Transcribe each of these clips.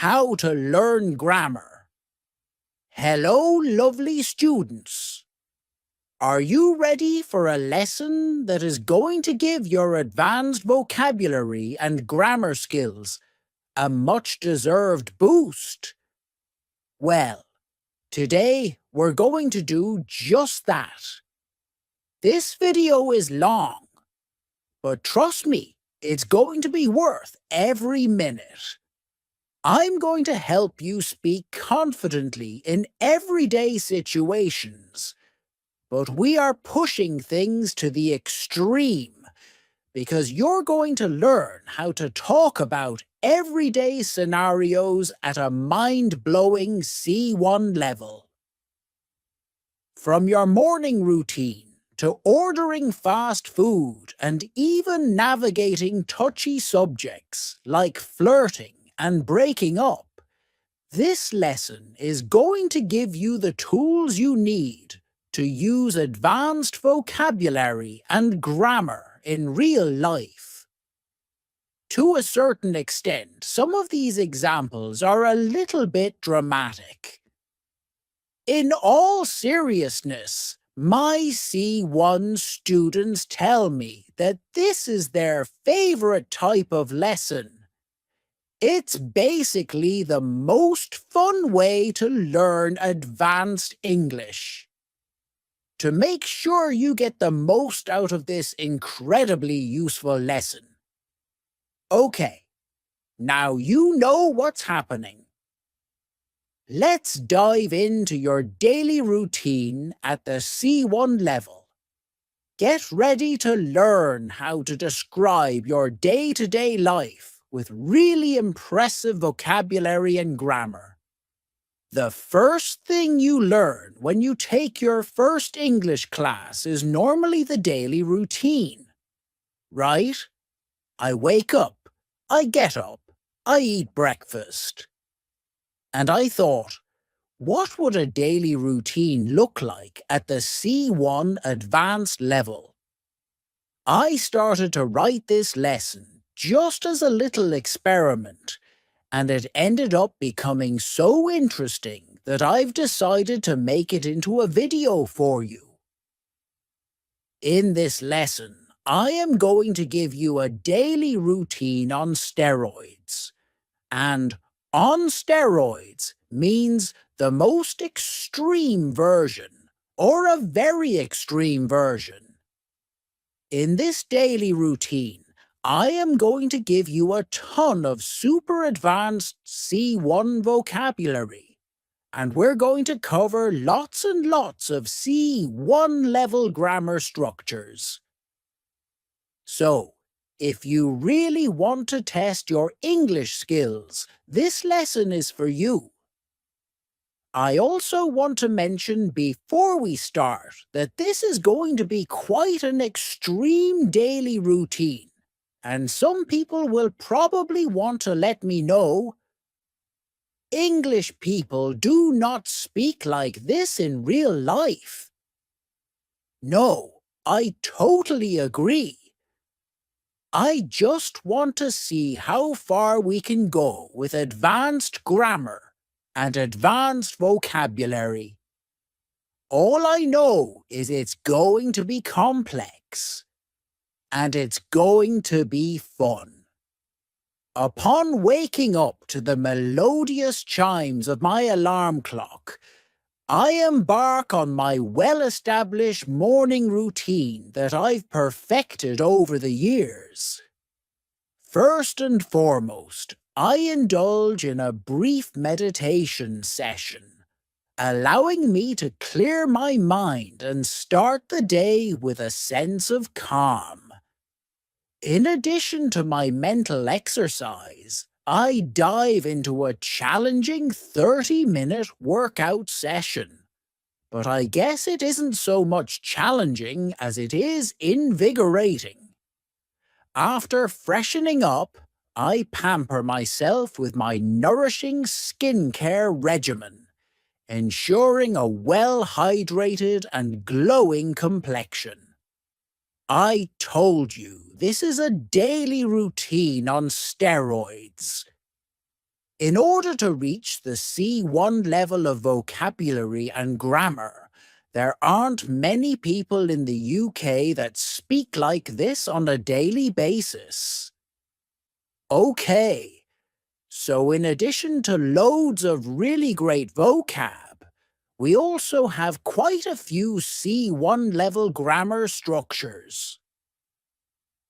How to learn grammar. Hello, lovely students. Are you ready for a lesson that is going to give your advanced vocabulary and grammar skills a much-deserved boost? Well, today we're going to do just that. This video is long, but trust me, it's going to be worth every minute. I'm going to help you speak confidently in everyday situations, but we are pushing things to the extreme because you're going to learn how to talk about everyday scenarios at a mind-blowing C1 level. From your morning routine to ordering fast food and even navigating touchy subjects like flirting and breaking up, this lesson is going to give you the tools you need to use advanced vocabulary and grammar in real life. To a certain extent, some of these examples are a little bit dramatic. In all seriousness, my C1 students tell me that this is their favorite type of lesson. It's basically the most fun way to learn advanced English. To make sure you get the most out of this incredibly useful lesson. Okay, now you know what's happening. Let's dive into your daily routine at the C1 level. Get ready to learn how to describe your day-to-day life with really impressive vocabulary and grammar. The first thing you learn when you take your first English class is normally the daily routine. Right? I wake up, I get up, I eat breakfast. And I thought, what would a daily routine look like at the C1 advanced level? I started to write this lesson just as a little experiment, and it ended up becoming so interesting that I've decided to make it into a video for you. In this lesson, I am going to give you a daily routine on steroids, and on steroids means the most extreme version, or a very extreme version. In this daily routine, I am going to give you a ton of super advanced C1 vocabulary, and we're going to cover lots and lots of C1 level grammar structures. So, if you really want to test your English skills, this lesson is for you. I also want to mention before we start that this is going to be quite an extreme daily routine, and some people will probably want to let me know, English people do not speak like this in real life. No, I totally agree. I just want to see how far we can go with advanced grammar and advanced vocabulary. All I know is it's going to be complex, and it's going to be fun. Upon waking up to the melodious chimes of my alarm clock, I embark on my well-established morning routine that I've perfected over the years. First and foremost, I indulge in a brief meditation session, allowing me to clear my mind and start the day with a sense of calm. In addition to my mental exercise, I dive into a challenging 30-minute workout session. But I guess it isn't so much challenging as it is invigorating. After freshening up, I pamper myself with my nourishing skincare regimen, ensuring a well-hydrated and glowing complexion. I told you, this is a daily routine on steroids. In order to reach the C1 level of vocabulary and grammar, there aren't many people in the UK that speak like this on a daily basis. Okay, so in addition to loads of really great vocab, we also have quite a few C1 level grammar structures.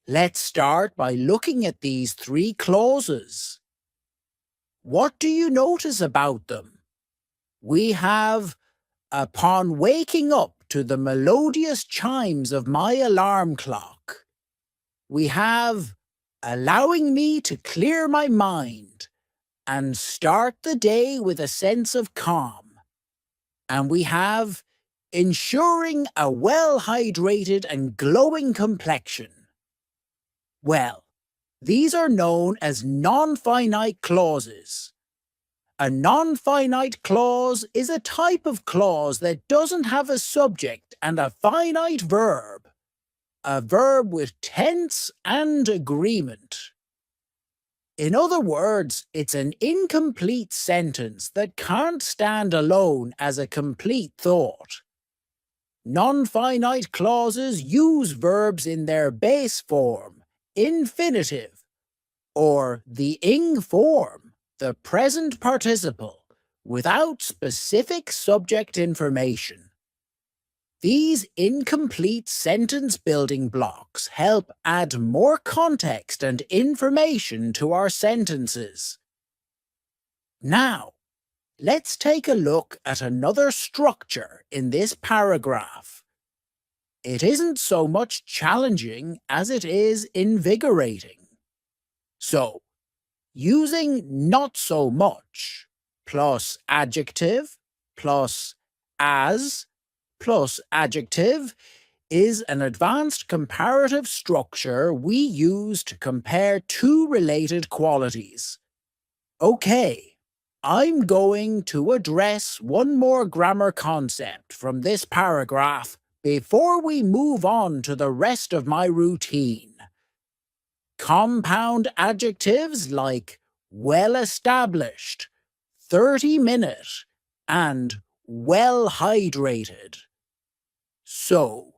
Let's start by looking at these 3 clauses. What do you notice about them? We have, upon waking up to the melodious chimes of my alarm clock. We have, allowing me to clear my mind and start the day with a sense of calm. And we have, ensuring a well-hydrated and glowing complexion. Well, these are known as non-finite clauses. A non-finite clause is a type of clause that doesn't have a subject and a finite verb. A verb with tense and agreement. In other words, it's an incomplete sentence that can't stand alone as a complete thought. Non-finite clauses use verbs in their base form, infinitive, or the ing form, the present participle, without specific subject information. These incomplete sentence building blocks help add more context and information to our sentences. Now, let's take a look at another structure in this paragraph. It isn't so much challenging as it is invigorating. So, using not so much plus adjective plus as plus adjective is an advanced comparative structure we use to compare 2 related qualities. Okay, I'm going to address one more grammar concept from this paragraph before we move on to the rest of my routine. Compound adjectives like well-established, 30-minute, and well-hydrated. So,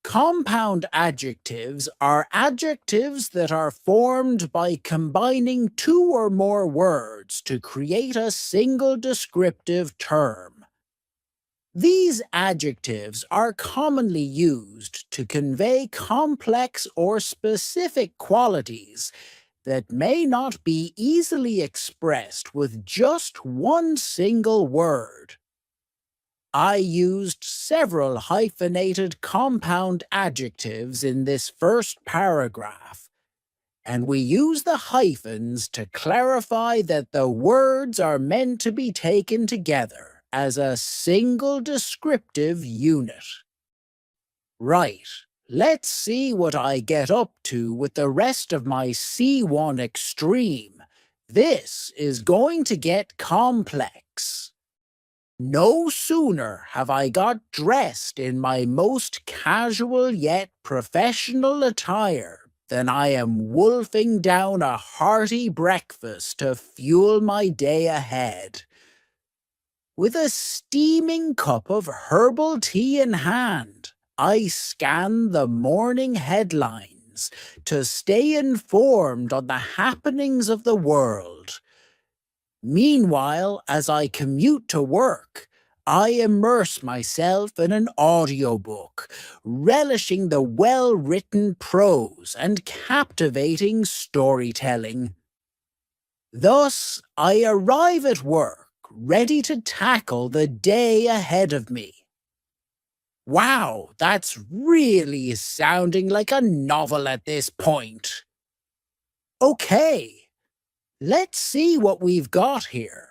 compound adjectives are adjectives that are formed by combining 2 or more words to create a single descriptive term. These adjectives are commonly used to convey complex or specific qualities that may not be easily expressed with just one single word. I used several hyphenated compound adjectives in this first paragraph, and we use the hyphens to clarify that the words are meant to be taken together as a single descriptive unit. Right, let's see what I get up to with the rest of my C1 extreme. This is going to get complex. No sooner have I got dressed in my most casual yet professional attire than I am wolfing down a hearty breakfast to fuel my day ahead. With a steaming cup of herbal tea in hand, I scan the morning headlines to stay informed on the happenings of the world. Meanwhile, as I commute to work, I immerse myself in an audiobook, relishing the well-written prose and captivating storytelling. Thus, I arrive at work, ready to tackle the day ahead of me. Wow, that's really sounding like a novel at this point. Okay. Let's see what we've got here.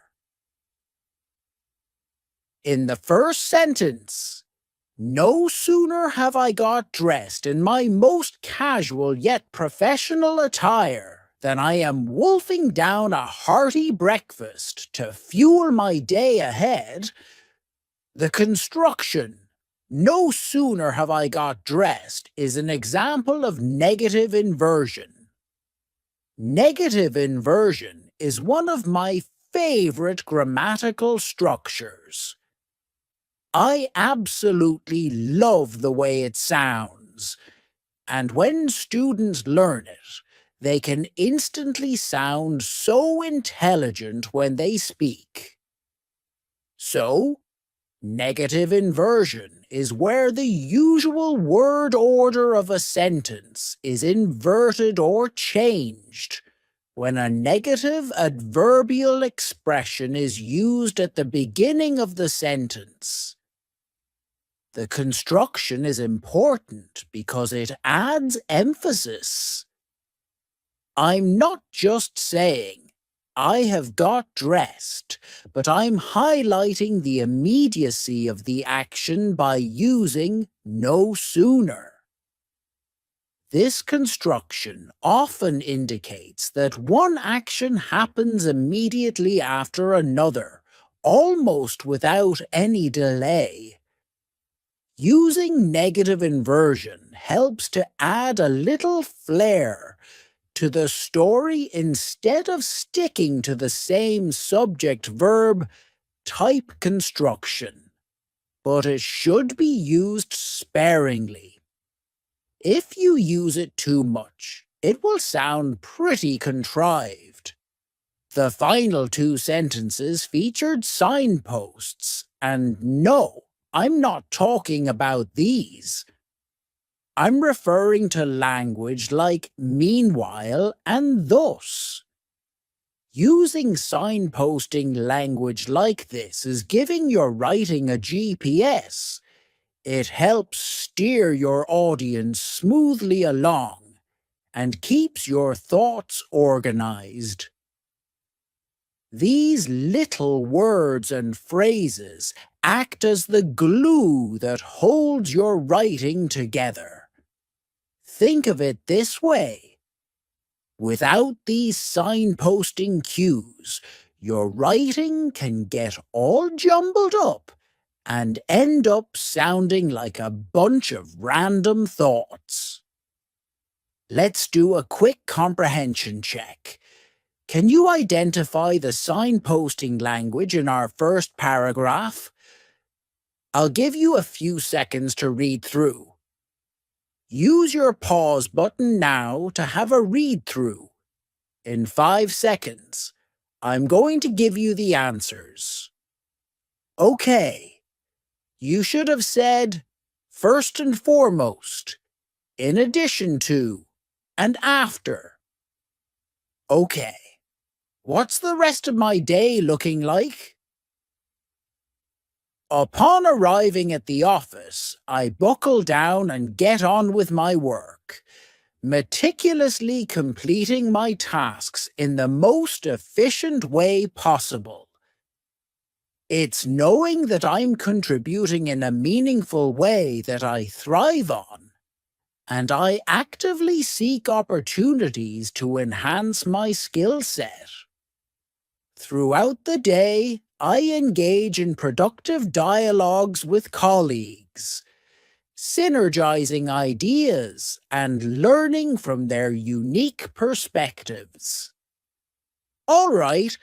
In the first sentence, no sooner have I got dressed in my most casual yet professional attire than I am wolfing down a hearty breakfast to fuel my day ahead. The construction, no sooner have I got dressed, is an example of negative inversion. Negative inversion is one of my favorite grammatical structures. I absolutely love the way it sounds, and when students learn it, they can instantly sound so intelligent when they speak. So, negative inversion is where the usual word order of a sentence is inverted or changed when a negative adverbial expression is used at the beginning of the sentence. The construction is important because it adds emphasis. I'm not just saying, I have got dressed, but I'm highlighting the immediacy of the action by using no sooner. This construction often indicates that one action happens immediately after another, almost without any delay. Using negative inversion helps to add a little flair to the story instead of sticking to the same subject-verb type construction, but it should be used sparingly. If you use it too much, it will sound pretty contrived. The final two sentences featured signposts, and no, I'm not talking about these. I'm referring to language like meanwhile and thus. Using signposting language like this is giving your writing a GPS. It helps steer your audience smoothly along and keeps your thoughts organized. These little words and phrases act as the glue that holds your writing together. Think of it this way. Without these signposting cues, your writing can get all jumbled up and end up sounding like a bunch of random thoughts. Let's do a quick comprehension check. Can you identify the signposting language in our first paragraph? I'll give you a few seconds to read through. Use your pause button now to have a read-through. In 5 seconds, I'm going to give you the answers. Okay, you should have said, first and foremost, in addition to, and after. Okay, what's the rest of my day looking like? Upon arriving at the office, I buckle down and get on with my work, meticulously completing my tasks in the most efficient way possible. It's knowing that I'm contributing in a meaningful way that I thrive on, and I actively seek opportunities to enhance my skill set. Throughout the day, I engage in productive dialogues with colleagues, synergizing ideas and learning from their unique perspectives. All right,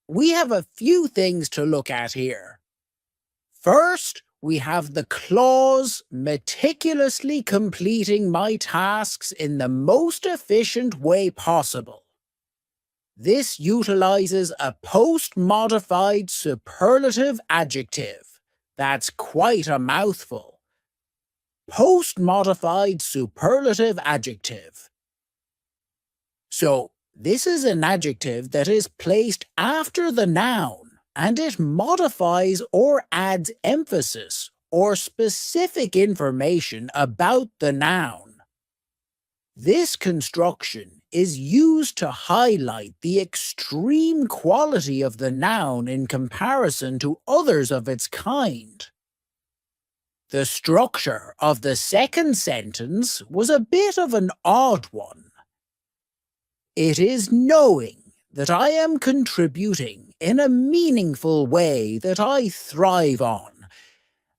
we have a few things to look at here. First, we have the clause meticulously completing my tasks in the most efficient way possible. This utilizes a post-modified superlative adjective. That's quite a mouthful. Post-modified superlative adjective. So, this is an adjective that is placed after the noun, and it modifies or adds emphasis or specific information about the noun. This construction is used to highlight the extreme quality of the noun in comparison to others of its kind. The structure of the second sentence was a bit of an odd one. It is knowing that I am contributing in a meaningful way that I thrive on,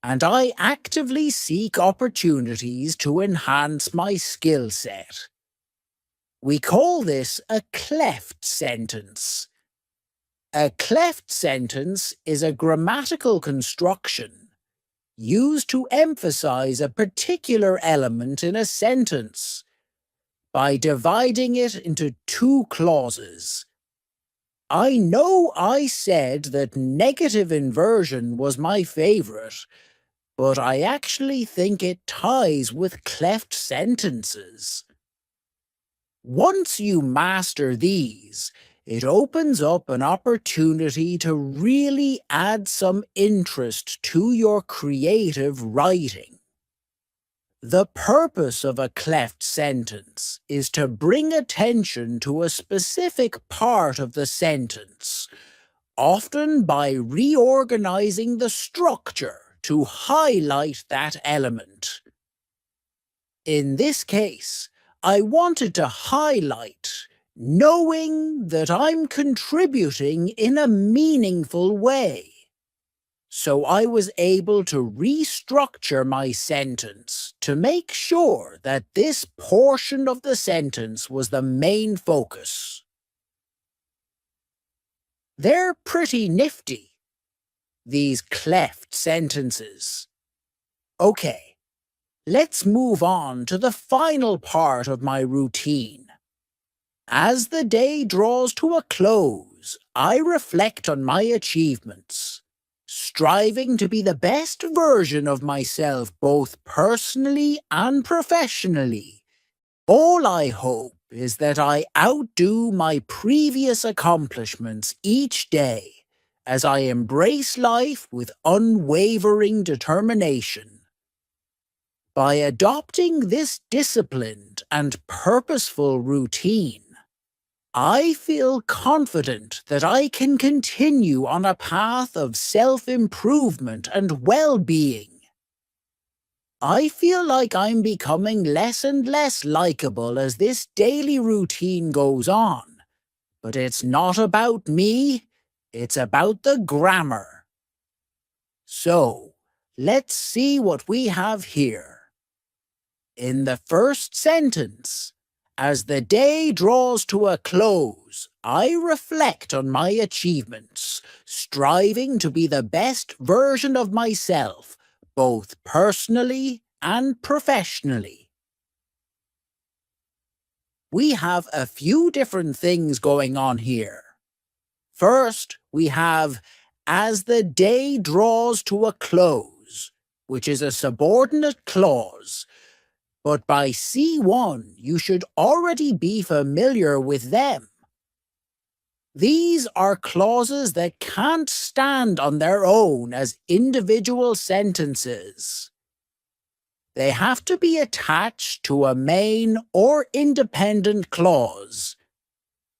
and I actively seek opportunities to enhance my skill set. We call this a cleft sentence. A cleft sentence is a grammatical construction used to emphasize a particular element in a sentence by dividing it into two clauses. I know I said that negative inversion was my favorite, but I actually think it ties with cleft sentences. Once you master these, it opens up an opportunity to really add some interest to your creative writing. The purpose of a cleft sentence is to bring attention to a specific part of the sentence, often by reorganizing the structure to highlight that element. In this case, I wanted to highlight knowing that I'm contributing in a meaningful way. So I was able to restructure my sentence to make sure that this portion of the sentence was the main focus. They're pretty nifty, these cleft sentences. Okay, let's move on to the final part of my routine. As the day draws to a close, I reflect on my achievements, striving to be the best version of myself both personally and professionally. All I hope is that I outdo my previous accomplishments each day as I embrace life with unwavering determination. By adopting this disciplined and purposeful routine, I feel confident that I can continue on a path of self-improvement and well-being. I feel like I'm becoming less and less likable as this daily routine goes on, but it's not about me, it's about the grammar. So, let's see what we have here. In the first sentence, as the day draws to a close, I reflect on my achievements, striving to be the best version of myself, both personally and professionally. We have a few different things going on here. First, we have as the day draws to a close, which is a subordinate clause. But by C1, you should already be familiar with them. These are clauses that can't stand on their own as individual sentences. They have to be attached to a main or independent clause.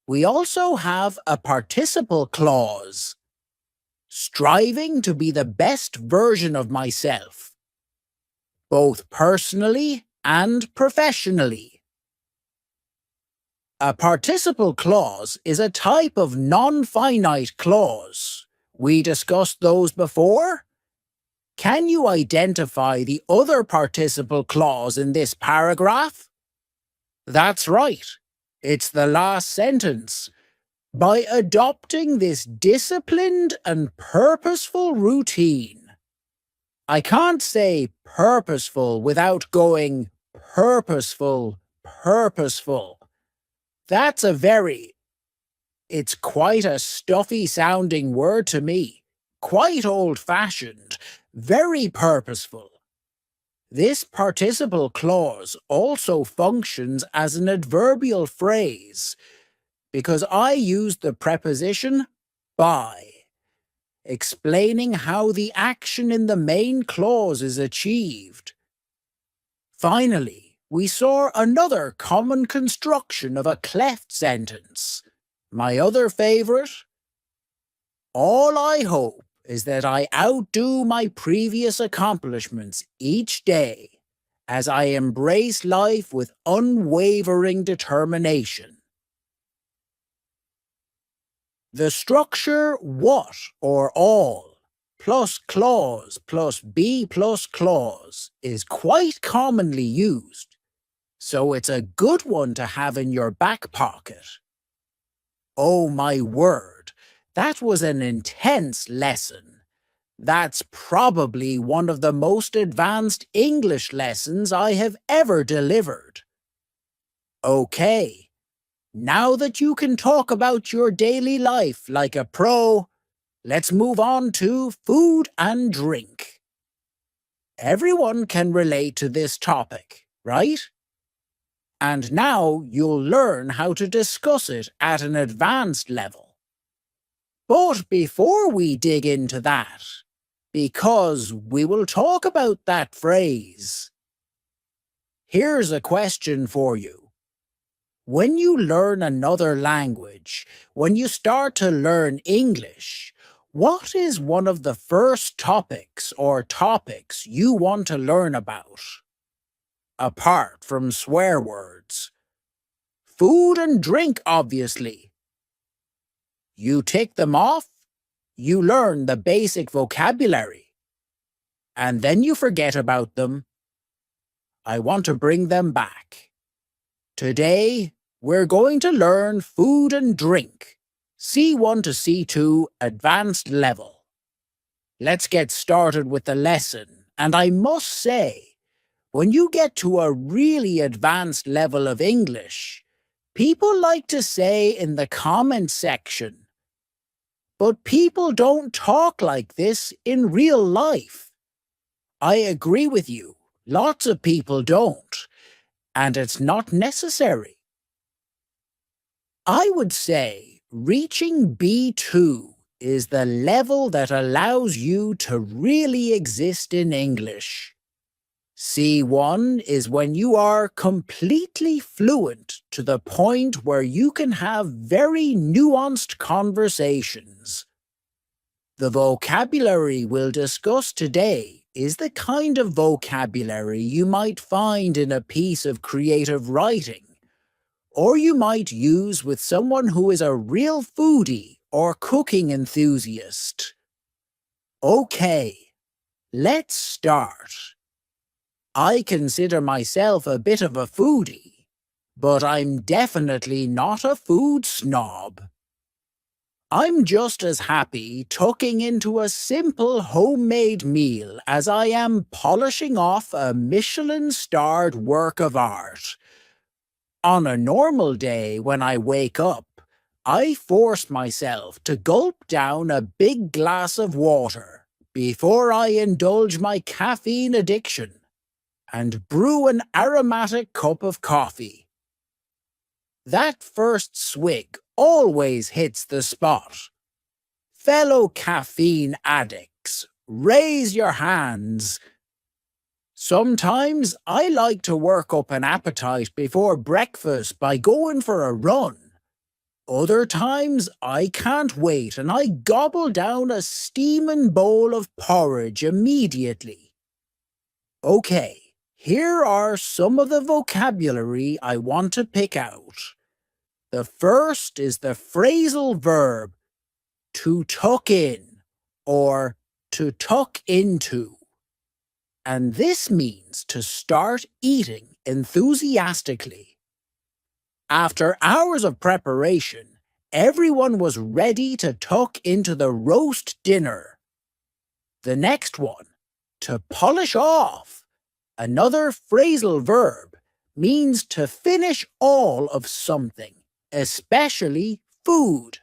We also have a participle clause, striving to be the best version of myself, both personally and professionally. A participle clause is a type of non-finite clause. We discussed those before. Can you identify the other participle clause in this paragraph? That's right. It's the last sentence. By adopting this disciplined and purposeful routine. I can't say purposeful without going purposeful, purposeful. That's it's quite a stuffy sounding word to me. Quite old-fashioned, very purposeful. This participle clause also functions as an adverbial phrase because I use the preposition by, explaining how the action in the main clause is achieved. Finally, we saw another common construction of a cleft sentence. My other favorite? All I hope is that I outdo my previous accomplishments each day as I embrace life with unwavering determination. The structure what or all plus clause plus be plus clause is quite commonly used, so it's a good one to have in your back pocket. Oh my word, That was an intense lesson. That's probably one of the most advanced English lessons I have ever delivered. Okay, now that you can talk about your daily life like a pro, let's move on to food and drink. Everyone can relate to this topic, right? And now you'll learn how to discuss it at an advanced level. But before we dig into that, because we will talk about that phrase, here's a question for you. When you learn another language, when you start to learn English, what is one of the first topics or topics you want to learn about? Apart from swear words. Food and drink, obviously. You tick them off, you learn the basic vocabulary, and then you forget about them. I want to bring them back. Today, we're going to learn food and drink, C1 to C2 advanced level. Let's get started with the lesson, and I must say, when you get to a really advanced level of English, people like to say in the comment section, but people don't talk like this in real life. I agree with you, lots of people don't, and it's not necessary. I would say reaching B2 is the level that allows you to really exist in English. C1 is when you are completely fluent to the point where you can have very nuanced conversations. The vocabulary we'll discuss today is the kind of vocabulary you might find in a piece of creative writing, or you might use with someone who is a real foodie or cooking enthusiast. Okay, let's start. I consider myself a bit of a foodie, but I'm definitely not a food snob. I'm just as happy tucking into a simple homemade meal as I am polishing off a Michelin-starred work of art. On a normal day when I wake up, I force myself to gulp down a big glass of water before I indulge my caffeine addiction and brew an aromatic cup of coffee. That first swig always hits the spot. Fellow caffeine addicts, raise your hands. Sometimes I like to work up an appetite before breakfast by going for a run. Other times I can't wait and I gobble down a steaming bowl of porridge immediately. Okay. Here are some of the vocabulary I want to pick out. The first is the phrasal verb to tuck in or to tuck into. And this means to start eating enthusiastically. After hours of preparation, everyone was ready to tuck into the roast dinner. The next one, to polish off. Another phrasal verb means to finish all of something, especially food.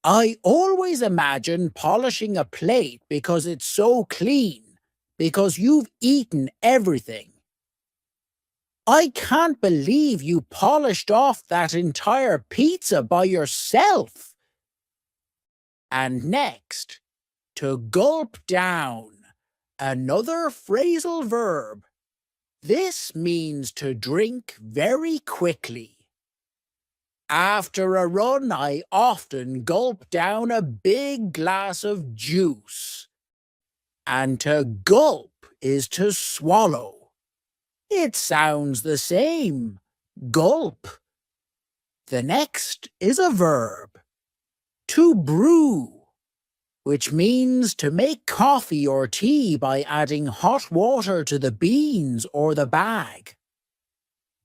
I always imagine polishing a plate because it's so clean, because you've eaten everything. I can't believe you polished off that entire pizza by yourself. And next, to gulp down. Another phrasal verb. This means to drink very quickly. After a run, I often gulp down a big glass of juice. And to gulp is to swallow. It sounds the same. Gulp. The next is a verb. To brew, which means to make coffee or tea by adding hot water to the beans or the bag.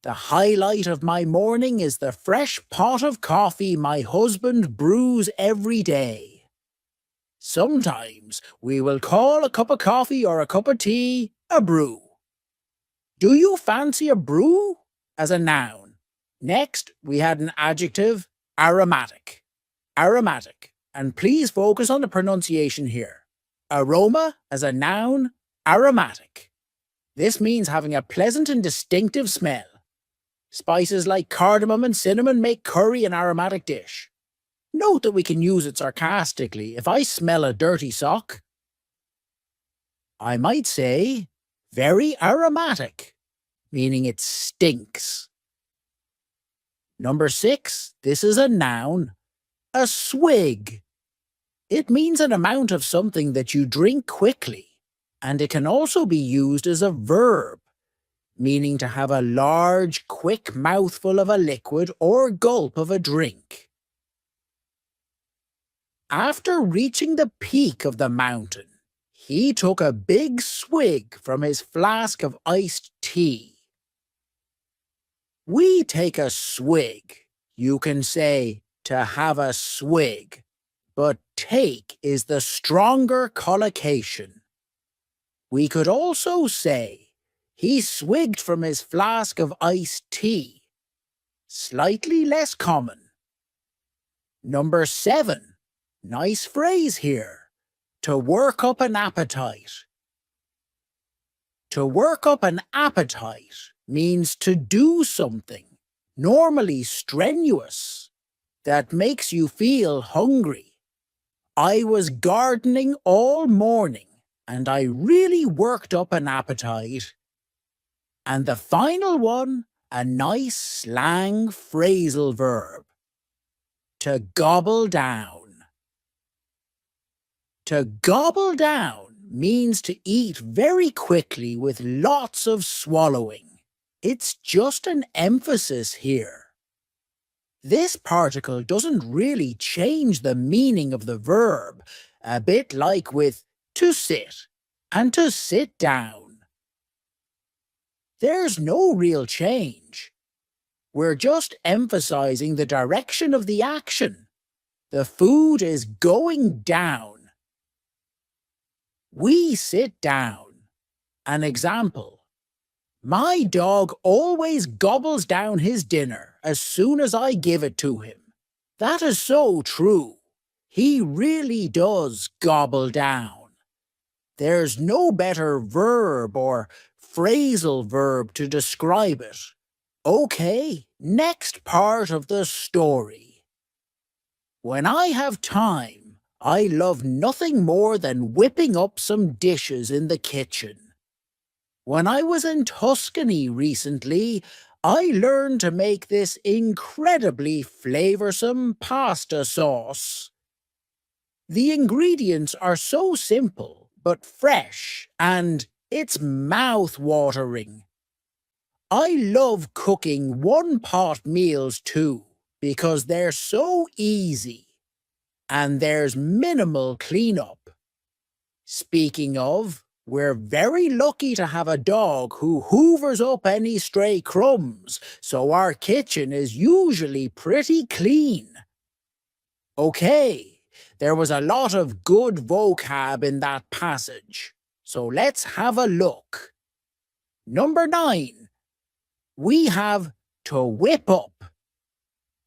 The highlight of my morning is the fresh pot of coffee my husband brews every day. Sometimes we will call a cup of coffee or a cup of tea a brew. Do you fancy a brew as a noun? Next, we had an adjective, aromatic. Aromatic, and please focus on the pronunciation here. Aroma as a noun, aromatic. This means having a pleasant and distinctive smell. Spices like cardamom and cinnamon make curry an aromatic dish. Note that we can use it sarcastically. If I smell a dirty sock, I might say, very aromatic, meaning it stinks. Number 6, this is a noun, a swig. It means an amount of something that you drink quickly, and it can also be used as a verb, meaning to have a large, quick mouthful of a liquid or gulp of a drink. After reaching the peak of the mountain, he took a big swig from his flask of iced tea. We take a swig. You can say to have a swig, but take is the stronger collocation. We could also say he swigged from his flask of iced tea. Slightly less common. Number 7. Nice phrase here. To work up an appetite. To work up an appetite means to do something, normally strenuous, that makes you feel hungry. I was gardening all morning, and I really worked up an appetite. And the final one, a nice slang phrasal verb. To gobble down. To gobble down means to eat very quickly with lots of swallowing. It's just an emphasis here. This particle doesn't really change the meaning of the verb, a bit like with to sit and to sit down. There's no real change. We're just emphasizing the direction of the action. The food is going down. We sit down. An example. My dog always gobbles down his dinner as soon as I give it to him. That is so true. He really does gobble down. There's no better verb or phrasal verb to describe it. Okay, next part of the story. When I have time, I love nothing more than whipping up some dishes in the kitchen. When I was in Tuscany recently, I learned to make this incredibly flavoursome pasta sauce. The ingredients are so simple, but fresh, and it's mouth-watering. I love cooking one-pot meals too, because they're so easy, and there's minimal cleanup. Speaking of, we're very lucky to have a dog who hoovers up any stray crumbs, so our kitchen is usually pretty clean. Okay, there was a lot of good vocab in that passage, so let's have a look. Number 9. We have to whip up.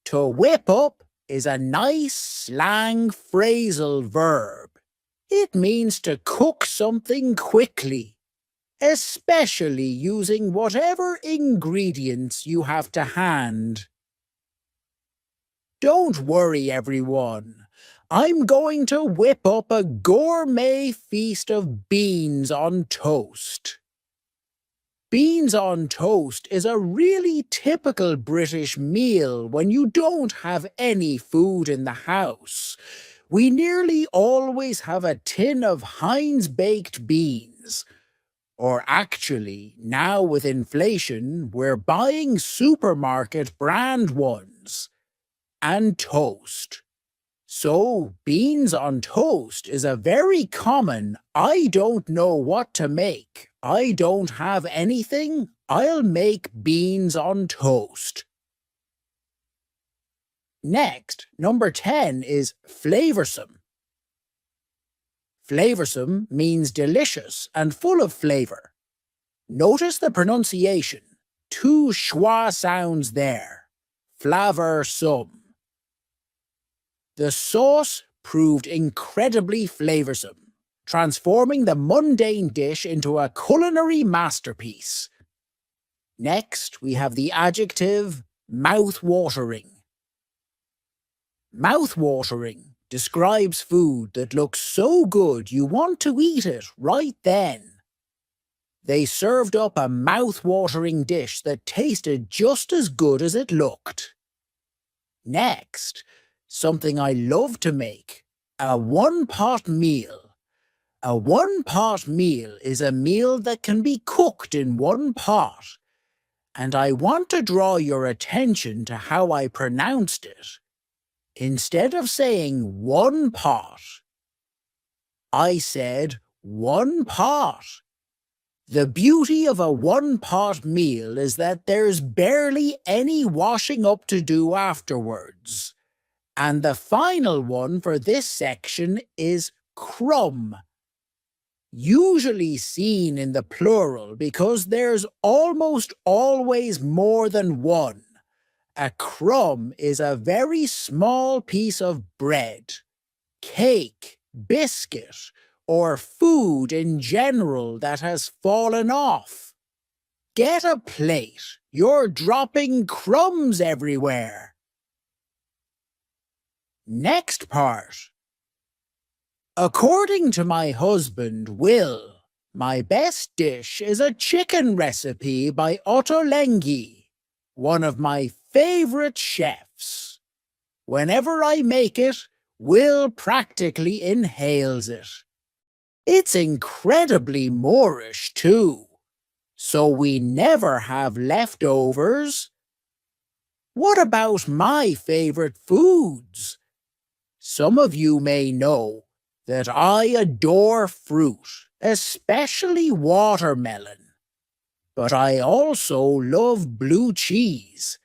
To whip up is a nice slang phrasal verb. It means to cook something quickly, especially using whatever ingredients you have to hand. Don't worry, everyone. I'm going to whip up a gourmet feast of beans on toast. Beans on toast is a really typical British meal when you don't have any food in the house. We nearly always have a tin of Heinz baked beans. Or actually, now with inflation, we're buying supermarket brand ones. And toast. So, beans on toast is a very common, I don't know what to make, I don't have anything, I'll make beans on toast. Next, number 10 is flavoursome. Flavoursome means delicious and full of flavour. Notice the pronunciation. Two schwa sounds there. Flavoursome. The sauce proved incredibly flavoursome, transforming the mundane dish into a culinary masterpiece. Next, we have the adjective mouth-watering. Mouth-watering describes food that looks so good you want to eat it right then. They served up a mouth-watering dish that tasted just as good as it looked. Next, something I love to make, a one-pot meal. A one-pot meal is a meal that can be cooked in one pot, and I want to draw your attention to how I pronounced it. Instead of saying one pot, I said one pot. The beauty of a one-pot meal is that there's barely any washing up to do afterwards. And the final one for this section is crumb. Usually seen in the plural because there's almost always more than one. A crumb is a very small piece of bread, cake, biscuit, or food in general that has fallen off. Get a plate. You're dropping crumbs everywhere. Next part. According to my husband, Will, my best dish is a chicken recipe by Ottolenghi, one of my favourite chefs. Whenever I make it, Will practically inhales it. It's incredibly Moorish, too, so we never have leftovers. What about my favourite foods? Some of you may know that I adore fruit, especially watermelon. But I also love blue cheese,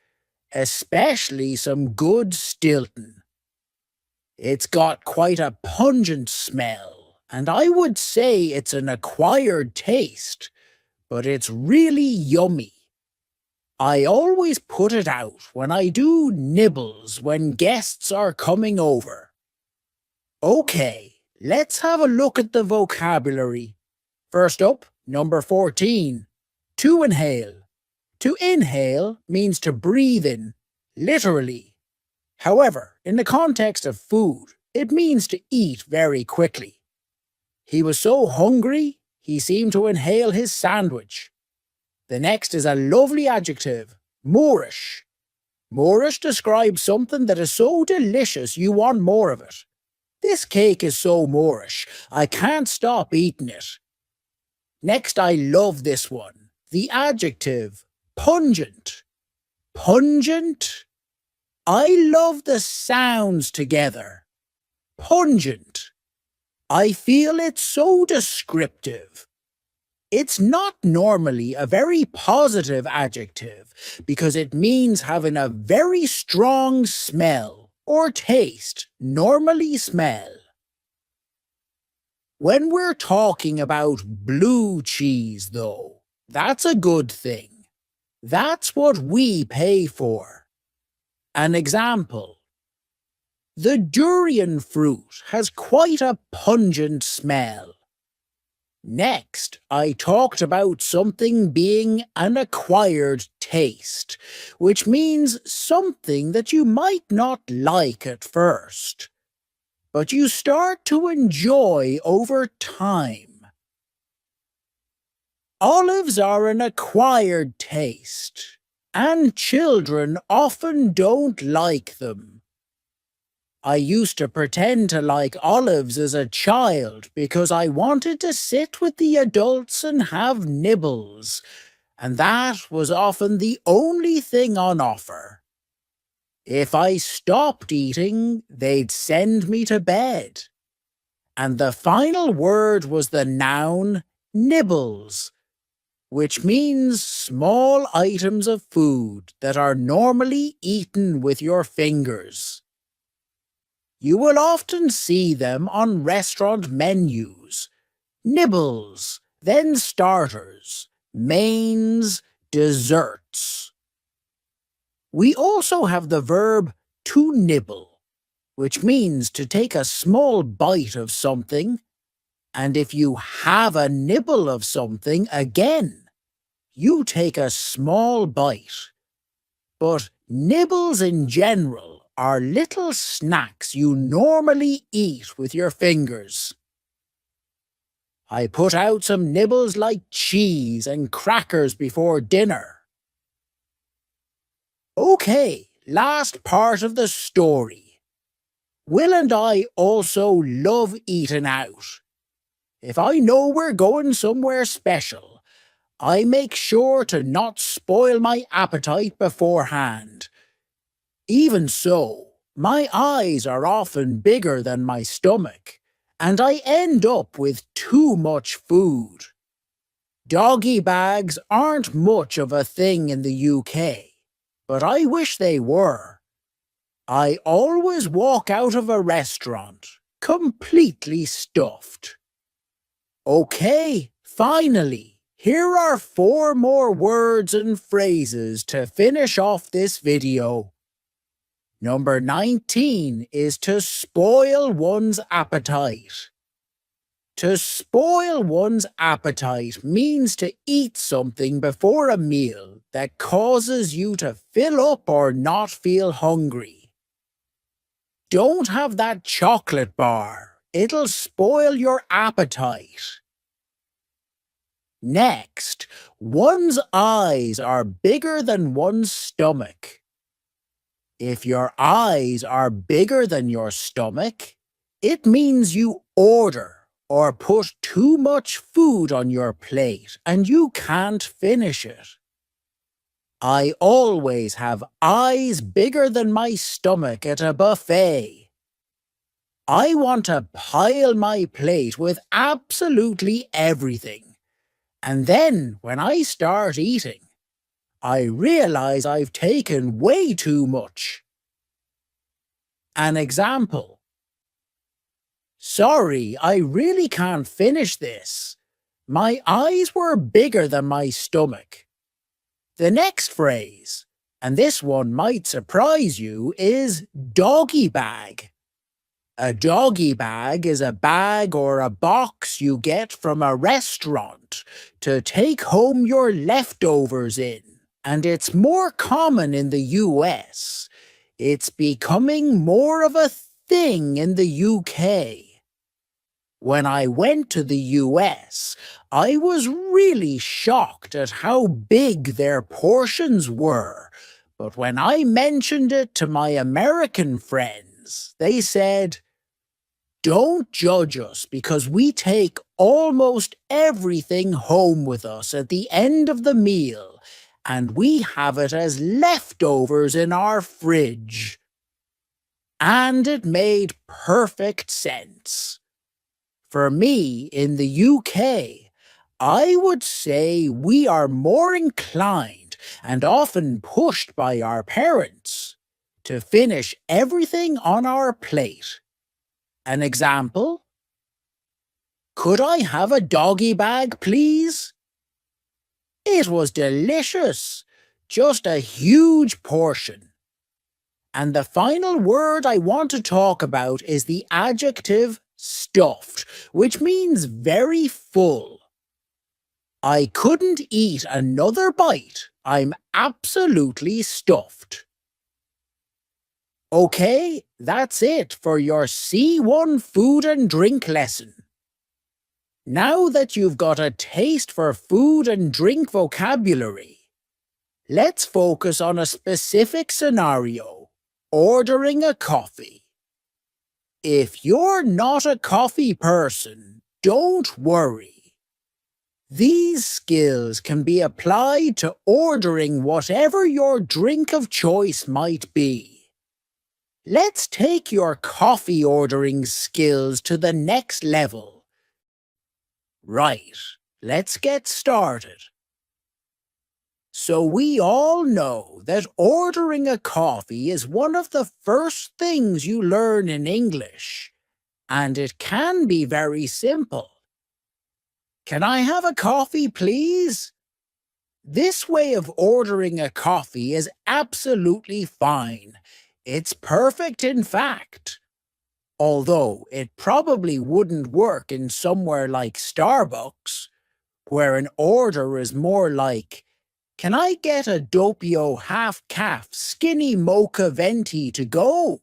especially some good Stilton. It's got quite a pungent smell, and I would say it's an acquired taste, but it's really yummy. I always put it out when I do nibbles when guests are coming over. Okay, let's have a look at the vocabulary. First up, number 14. To inhale. To inhale means to breathe in, literally. However, in the context of food, it means to eat very quickly. He was so hungry, he seemed to inhale his sandwich. The next is a lovely adjective, Moorish. Moorish describes something that is so delicious you want more of it. This cake is so Moorish, I can't stop eating it. Next, I love this one, the adjective, pungent. Pungent? I love the sounds together. Pungent. I feel it's so descriptive. It's not normally a very positive adjective because it means having a very strong smell or taste, normally smell. When we're talking about blue cheese, though, that's a good thing. That's what we pay for. An example. The durian fruit has quite a pungent smell. Next, I talked about something being an acquired taste, which means something that you might not like at first, but you start to enjoy over time. Olives are an acquired taste, and children often don't like them. I used to pretend to like olives as a child because I wanted to sit with the adults and have nibbles, and that was often the only thing on offer. If I stopped eating, they'd send me to bed. And the final word was the noun nibbles, which means small items of food that are normally eaten with your fingers. You will often see them on restaurant menus. Nibbles, then starters, mains, desserts. We also have the verb to nibble, which means to take a small bite of something. And if you have a nibble of something again, you take a small bite. But nibbles in general are little snacks you normally eat with your fingers. I put out some nibbles like cheese and crackers before dinner. Okay, last part of the story. Will and I also love eating out. If I know we're going somewhere special, I make sure to not spoil my appetite beforehand. Even so, my eyes are often bigger than my stomach, and I end up with too much food. Doggy bags aren't much of a thing in the UK, but I wish they were. I always walk out of a restaurant completely stuffed. Okay, finally, here are 4 more words and phrases to finish off this video. Number 19 is to spoil one's appetite. To spoil one's appetite means to eat something before a meal that causes you to fill up or not feel hungry. Don't have that chocolate bar. It'll spoil your appetite. Next, one's eyes are bigger than one's stomach. If your eyes are bigger than your stomach, it means you order or put too much food on your plate and you can't finish it. I always have eyes bigger than my stomach at a buffet. I want to pile my plate with absolutely everything. And then, when I start eating, I realize I've taken way too much. An example. Sorry, I really can't finish this. My eyes were bigger than my stomach. The next phrase, and this one might surprise you, is doggy bag. A doggy bag is a bag or a box you get from a restaurant to take home your leftovers in, and it's more common in the US. It's becoming more of a thing in the UK. When I went to the US, I was really shocked at how big their portions were, but when I mentioned it to my American friends, they said, "Don't judge us because we take almost everything home with us at the end of the meal, and we have it as leftovers in our fridge." And it made perfect sense. For me, in the UK, I would say we are more inclined and often pushed by our parents to finish everything on our plate. An example? Could I have a doggy bag, please? It was delicious, just a huge portion. And the final word I want to talk about is the adjective stuffed, which means very full. I couldn't eat another bite. I'm absolutely stuffed. Okay, that's it for your C1 food and drink lesson. Now that you've got a taste for food and drink vocabulary, let's focus on a specific scenario, ordering a coffee. If you're not a coffee person, don't worry. These skills can be applied to ordering whatever your drink of choice might be. Let's take your coffee ordering skills to the next level. Right, let's get started. So we all know that ordering a coffee is one of the first things you learn in English, and it can be very simple. Can I have a coffee, please? This way of ordering a coffee is absolutely fine. It's perfect, in fact. Although it probably wouldn't work in somewhere like Starbucks, where an order is more like, "Can I get a doppio half-calf skinny mocha venti to go?"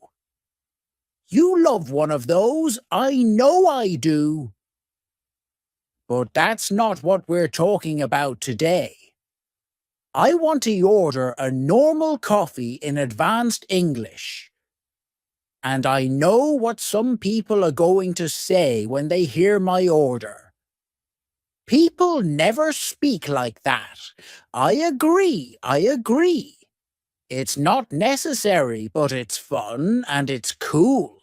You love one of those, I know I do. But that's not what we're talking about today. I want to order a normal coffee in advanced English. And I know what some people are going to say when they hear my order. People never speak like that. I agree. It's not necessary, but it's fun and it's cool.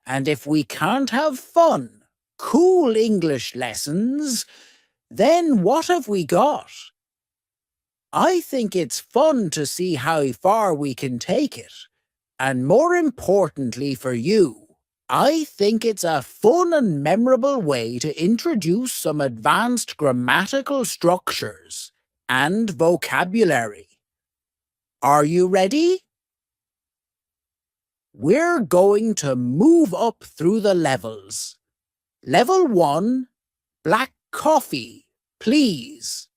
And if we can't have fun, cool English lessons, then what have we got? I think it's fun to see how far we can take it. And more importantly for you, I think it's a fun and memorable way to introduce some advanced grammatical structures and vocabulary. Are you ready? We're going to move up through the levels. Level 1, black coffee, please.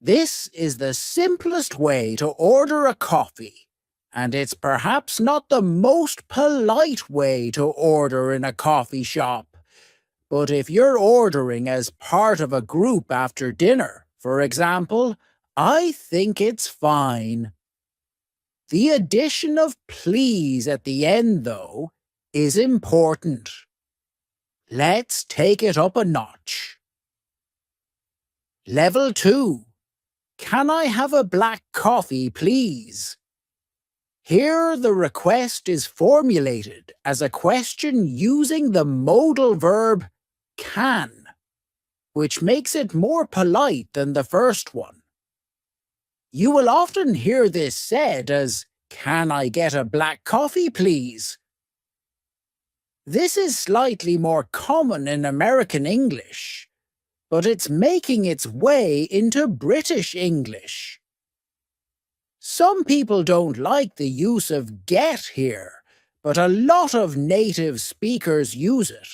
This is the simplest way to order a coffee, and it's perhaps not the most polite way to order in a coffee shop. But if you're ordering as part of a group after dinner, for example, I think it's fine. The addition of please at the end, though, is important. Let's take it up a notch. Level 2. Can I have a black coffee, please? Here the request is formulated as a question using the modal verb can, which makes it more polite than the first one. You will often hear this said as, "Can I get a black coffee, please?" This is slightly more common in American English, but it's making its way into British English. Some people don't like the use of get here, but a lot of native speakers use it.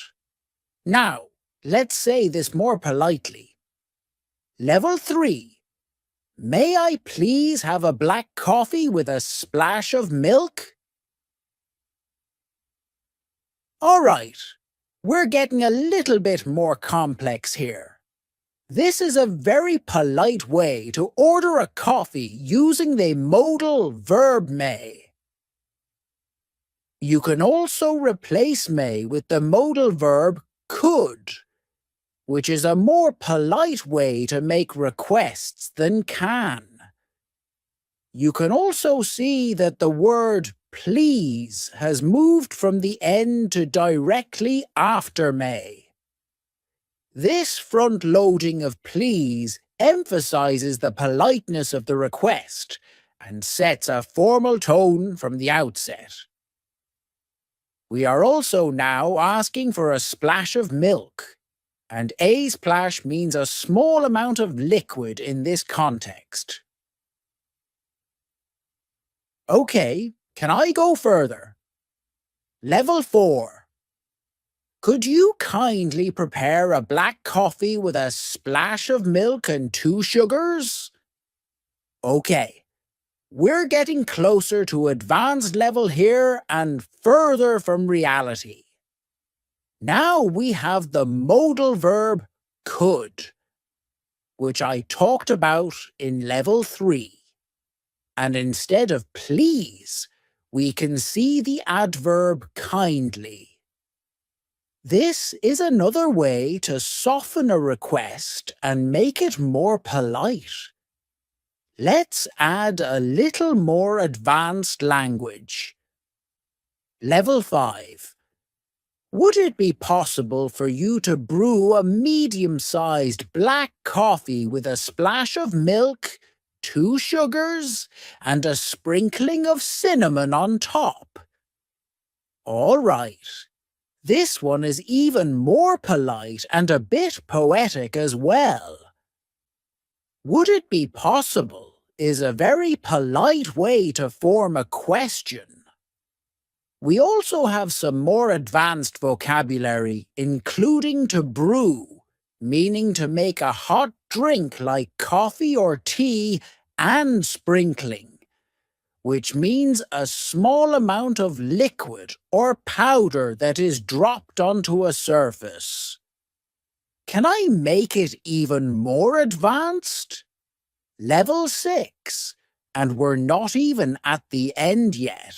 Now, let's say this more politely. Level 3. May I please have a black coffee with a splash of milk? All right, we're getting a little bit more complex here. This is a very polite way to order a coffee using the modal verb may. You can also replace may with the modal verb could, which is a more polite way to make requests than can. You can also see that the word please has moved from the end to directly after may. This front-loading of please emphasizes the politeness of the request and sets a formal tone from the outset. We are also now asking for a splash of milk, and a splash means a small amount of liquid in this context. Okay, can I go further? Level 4. Could you kindly prepare a black coffee with a splash of milk and 2 sugars? Okay, we're getting closer to advanced level here and further from reality. Now we have the modal verb could, which I talked about in level 3. And instead of please, we can see the adverb kindly. This is another way to soften a request and make it more polite. Let's add a little more advanced language. Level 5. Would it be possible for you to brew a medium-sized black coffee with a splash of milk, 2 sugars and a sprinkling of cinnamon on top. All right. This one is even more polite and a bit poetic as well. Would it be possible is a very polite way to form a question. We also have some more advanced vocabulary, including to brew, meaning to make a hot drink like coffee or tea, and sprinkling, which means a small amount of liquid or powder that is dropped onto a surface. Can I make it even more advanced? Level 6, and we're not even at the end yet.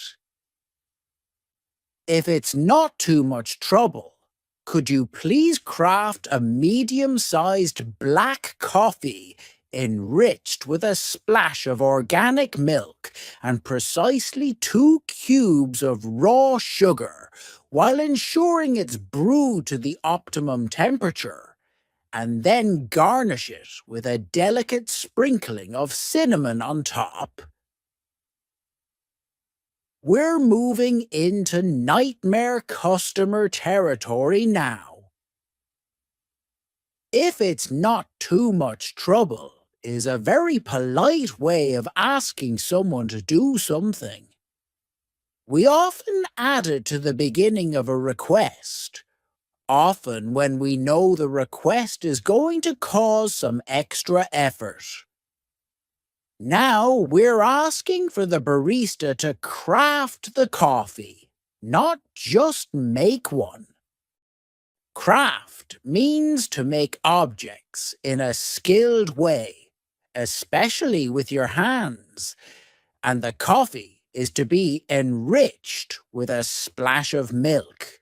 If it's not too much trouble, could you please craft a medium-sized black coffee enriched with a splash of organic milk and precisely 2 cubes of raw sugar, while ensuring it's brewed to the optimum temperature, and then garnish it with a delicate sprinkling of cinnamon on top? We're moving into nightmare customer territory now. If it's not too much trouble is a very polite way of asking someone to do something. We often add it to the beginning of a request, often when we know the request is going to cause some extra effort. Now we're asking for the barista to craft the coffee, not just make one. Craft means to make objects in a skilled way, especially with your hands, and the coffee is to be enriched with a splash of milk.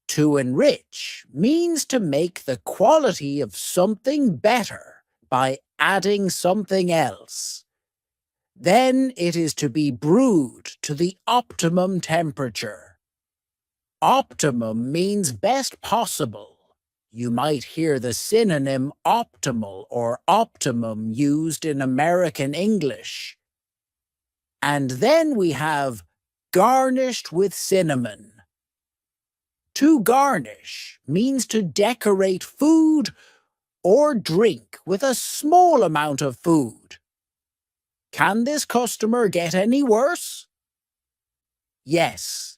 To enrich means to make the quality of something better by adding something else. Then it is to be brewed to the optimum temperature. Optimum means best possible. You might hear the synonym optimal or optimum used in American English. And then we have garnished with cinnamon. To garnish means to decorate food or drink with a small amount of food. Can this customer get any worse? Yes.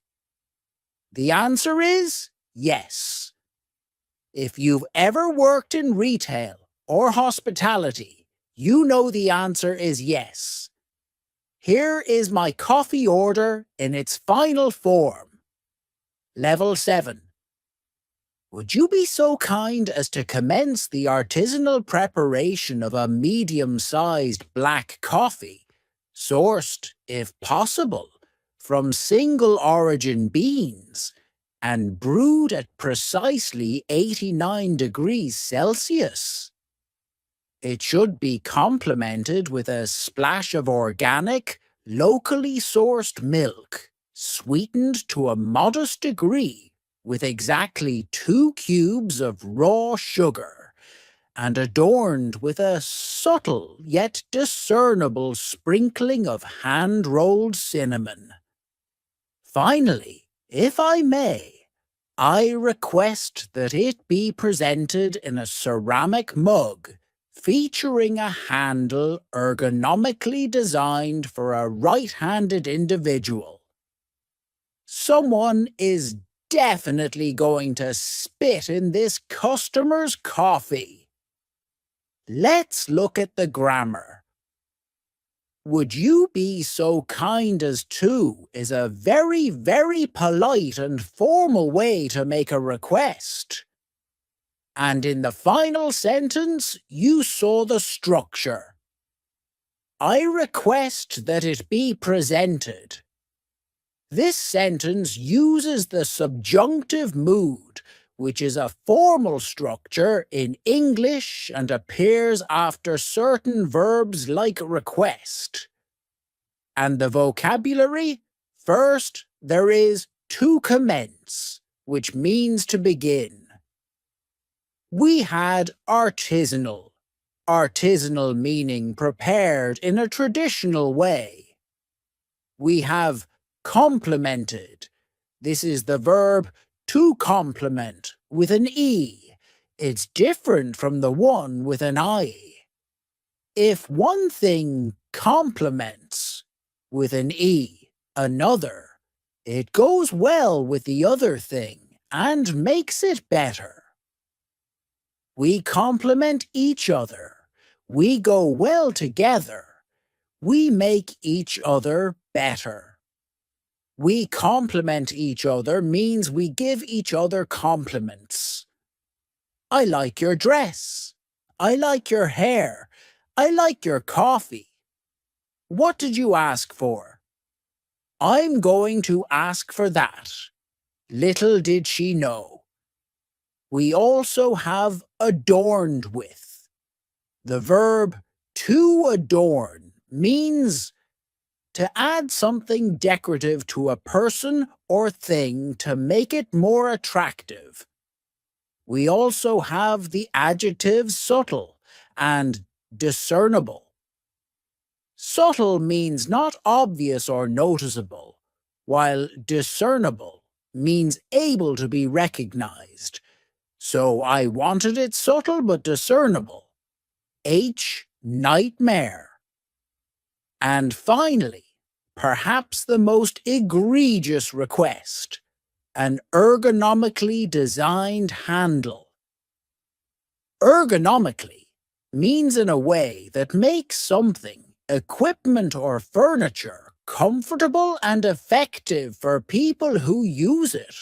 The answer is yes. If you've ever worked in retail or hospitality, you know the answer is yes. Here is my coffee order in its final form. Level 7. Would you be so kind as to commence the artisanal preparation of a medium-sized black coffee, sourced, if possible, from single-origin beans, and brewed at precisely 89 degrees Celsius? It should be complemented with a splash of organic, locally sourced milk, sweetened to a modest degree, with exactly 2 cubes of raw sugar, and adorned with a subtle yet discernible sprinkling of hand-rolled cinnamon. Finally, if I may, I request that it be presented in a ceramic mug, featuring a handle ergonomically designed for a right-handed individual. Someone is definitely going to spit in this customer's coffee. Let's look at the grammar. Would you be so kind as to is a very, very polite and formal way to make a request. And in the final sentence, you saw the structure. I request that it be presented. This sentence uses the subjunctive mood, which is a formal structure in English and appears after certain verbs like request. And the vocabulary? First, there is to commence, which means to begin. We had artisanal, artisanal meaning prepared in a traditional way. We have complemented. This is the verb to complement with an E. It's different from the one with an I. If one thing complements with an E another, it goes well with the other thing and makes it better. We complement each other. We go well together. We make each other better. We complement each other means we give each other compliments. I like your dress. I like your hair. I like your coffee. What did you ask for? I'm going to ask for that. Little did she know. We also have adorned with. The verb to adorn means to add something decorative to a person or thing to make it more attractive. We also have the adjectives subtle and discernible. Subtle means not obvious or noticeable, while discernible means able to be recognized. So I wanted it subtle but discernible. Nightmare. And finally, perhaps the most egregious request, an ergonomically designed handle. Ergonomically means in a way that makes something, equipment or furniture, comfortable and effective for people who use it.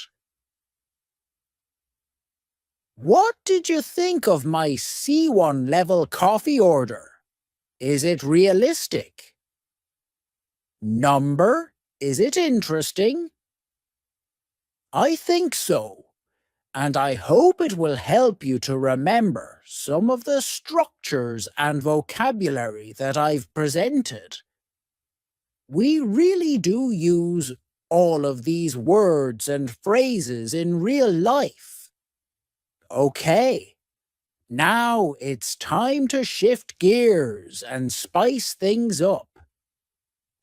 What did you think of my C1 level coffee order? Is it realistic? Number, is it interesting? I think so, and I hope it will help you to remember some of the structures and vocabulary that I've presented. We really do use all of these words and phrases in real life. Okay, now it's time to shift gears and spice things up.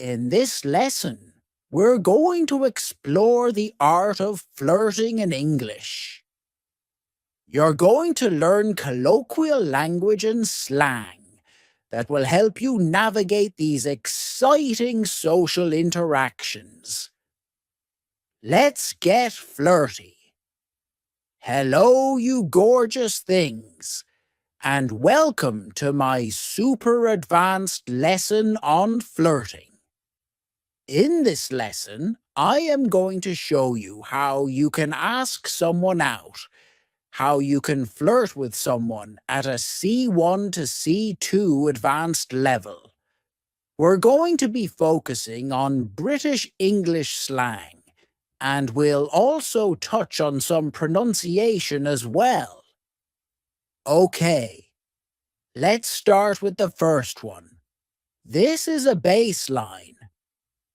In this lesson, we're going to explore the art of flirting in English. You're going to learn colloquial language and slang that will help you navigate these exciting social interactions. Let's get flirty. Hello, you gorgeous things, and welcome to my super advanced lesson on flirting. In this lesson, I am going to show you how you can ask someone out, how you can flirt with someone at a C1 to C2 advanced level. We're going to be focusing on British English slang, and we'll also touch on some pronunciation as well. Okay, let's start with the first one. This is a baseline.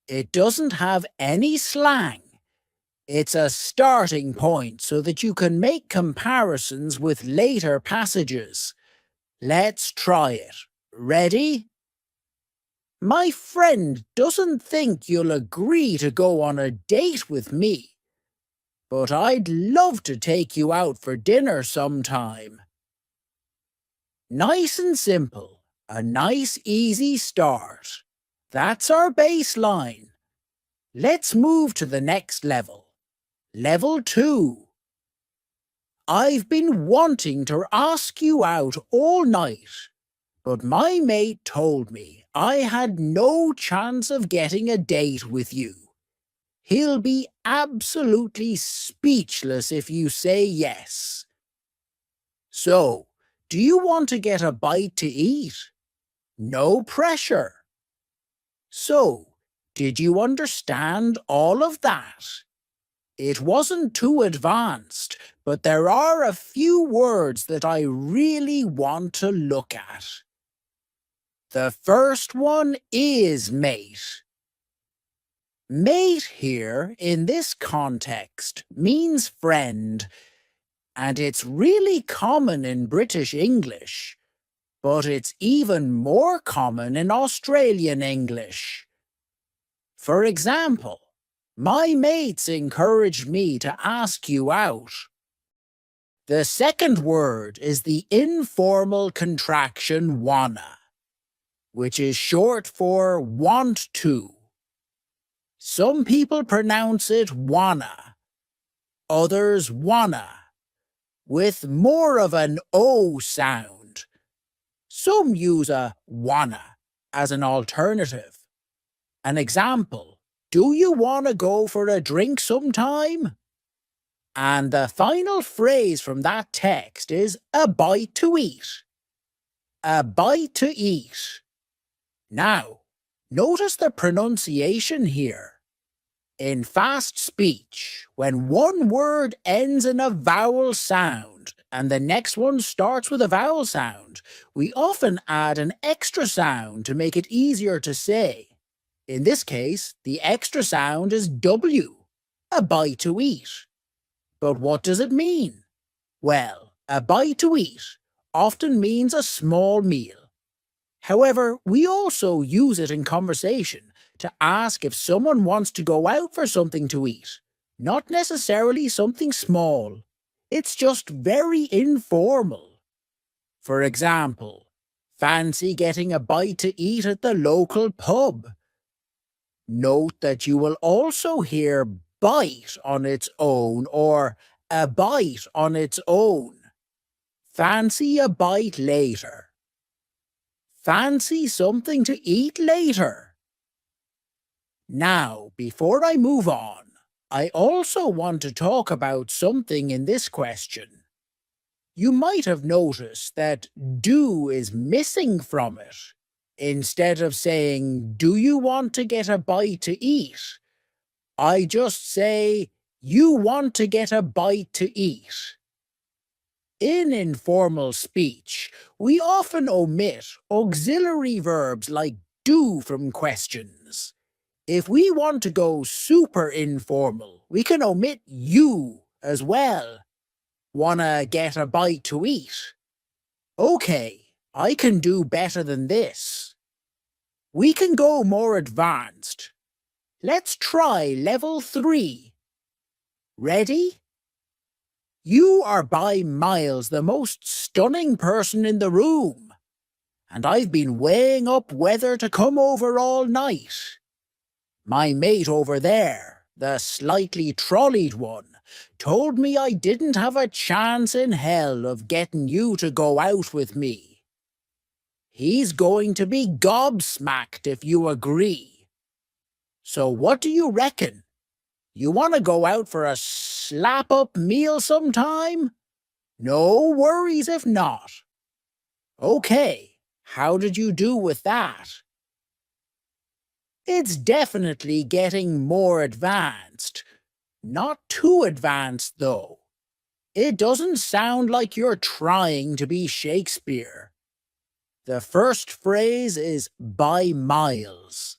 It doesn't have any slang. It's a starting point so that you can make comparisons with later passages. Let's try it. Ready? My friend doesn't think you'll agree to go on a date with me, but I'd love to take you out for dinner sometime. Nice and simple. A nice, easy start. That's our baseline. Let's move to the next level. Level 2. I've been wanting to ask you out all night, but my mate told me I had no chance of getting a date with you. He'll be absolutely speechless if you say yes. So, do you want to get a bite to eat? No pressure. So, did you understand all of that? It wasn't too advanced, but there are a few words that I really want to look at. The first one is mate. Mate here, in this context, means friend, and it's really common in British English. but it's even more common in Australian English. For example, my mates encouraged me to ask you out. The second word is the informal contraction wanna, which is short for want to. Some people pronounce it wanna, others wanna, with more of an O sound. Some use a wanna as an alternative. An example, do you want to go for a drink sometime? And the final phrase from that text is a bite to eat. A bite to eat. Now, notice the pronunciation here. In fast speech, when one word ends in a vowel sound and the next one starts with a vowel sound, we often add an extra sound to make it easier to say. In this case, the extra sound is W, a bite to eat. But what does it mean? Well, a bite to eat often means a small meal. However, we also use it in conversation to ask if someone wants to go out for something to eat, not necessarily something small. It's just very informal. For example, fancy getting a bite to eat at the local pub? Note that you will also hear bite on its own or a bite on its own. Fancy a bite later. Fancy something to eat later. Now, before I move on, I also want to talk about something in this question. You might have noticed that do is missing from it. Instead of saying, do you want to get a bite to eat? I just say, you want to get a bite to eat. In informal speech, we often omit auxiliary verbs like do from questions. If we want to go super informal, we can omit you as well. Wanna get a bite to eat? Okay, I can do better than this. We can go more advanced. Let's try level 3. Ready? You are by miles the most stunning person in the room, and I've been weighing up whether to come over all night. My mate over there, the slightly trolleyed one, told me I didn't have a chance in hell of getting you to go out with me. He's going to be gobsmacked if you agree. So what do you reckon? You want to go out for a slap-up meal sometime? No worries if not. Okay, how did you do with that? It's definitely getting more advanced. Not too advanced, though. It doesn't sound like you're trying to be Shakespeare. The first phrase is by miles.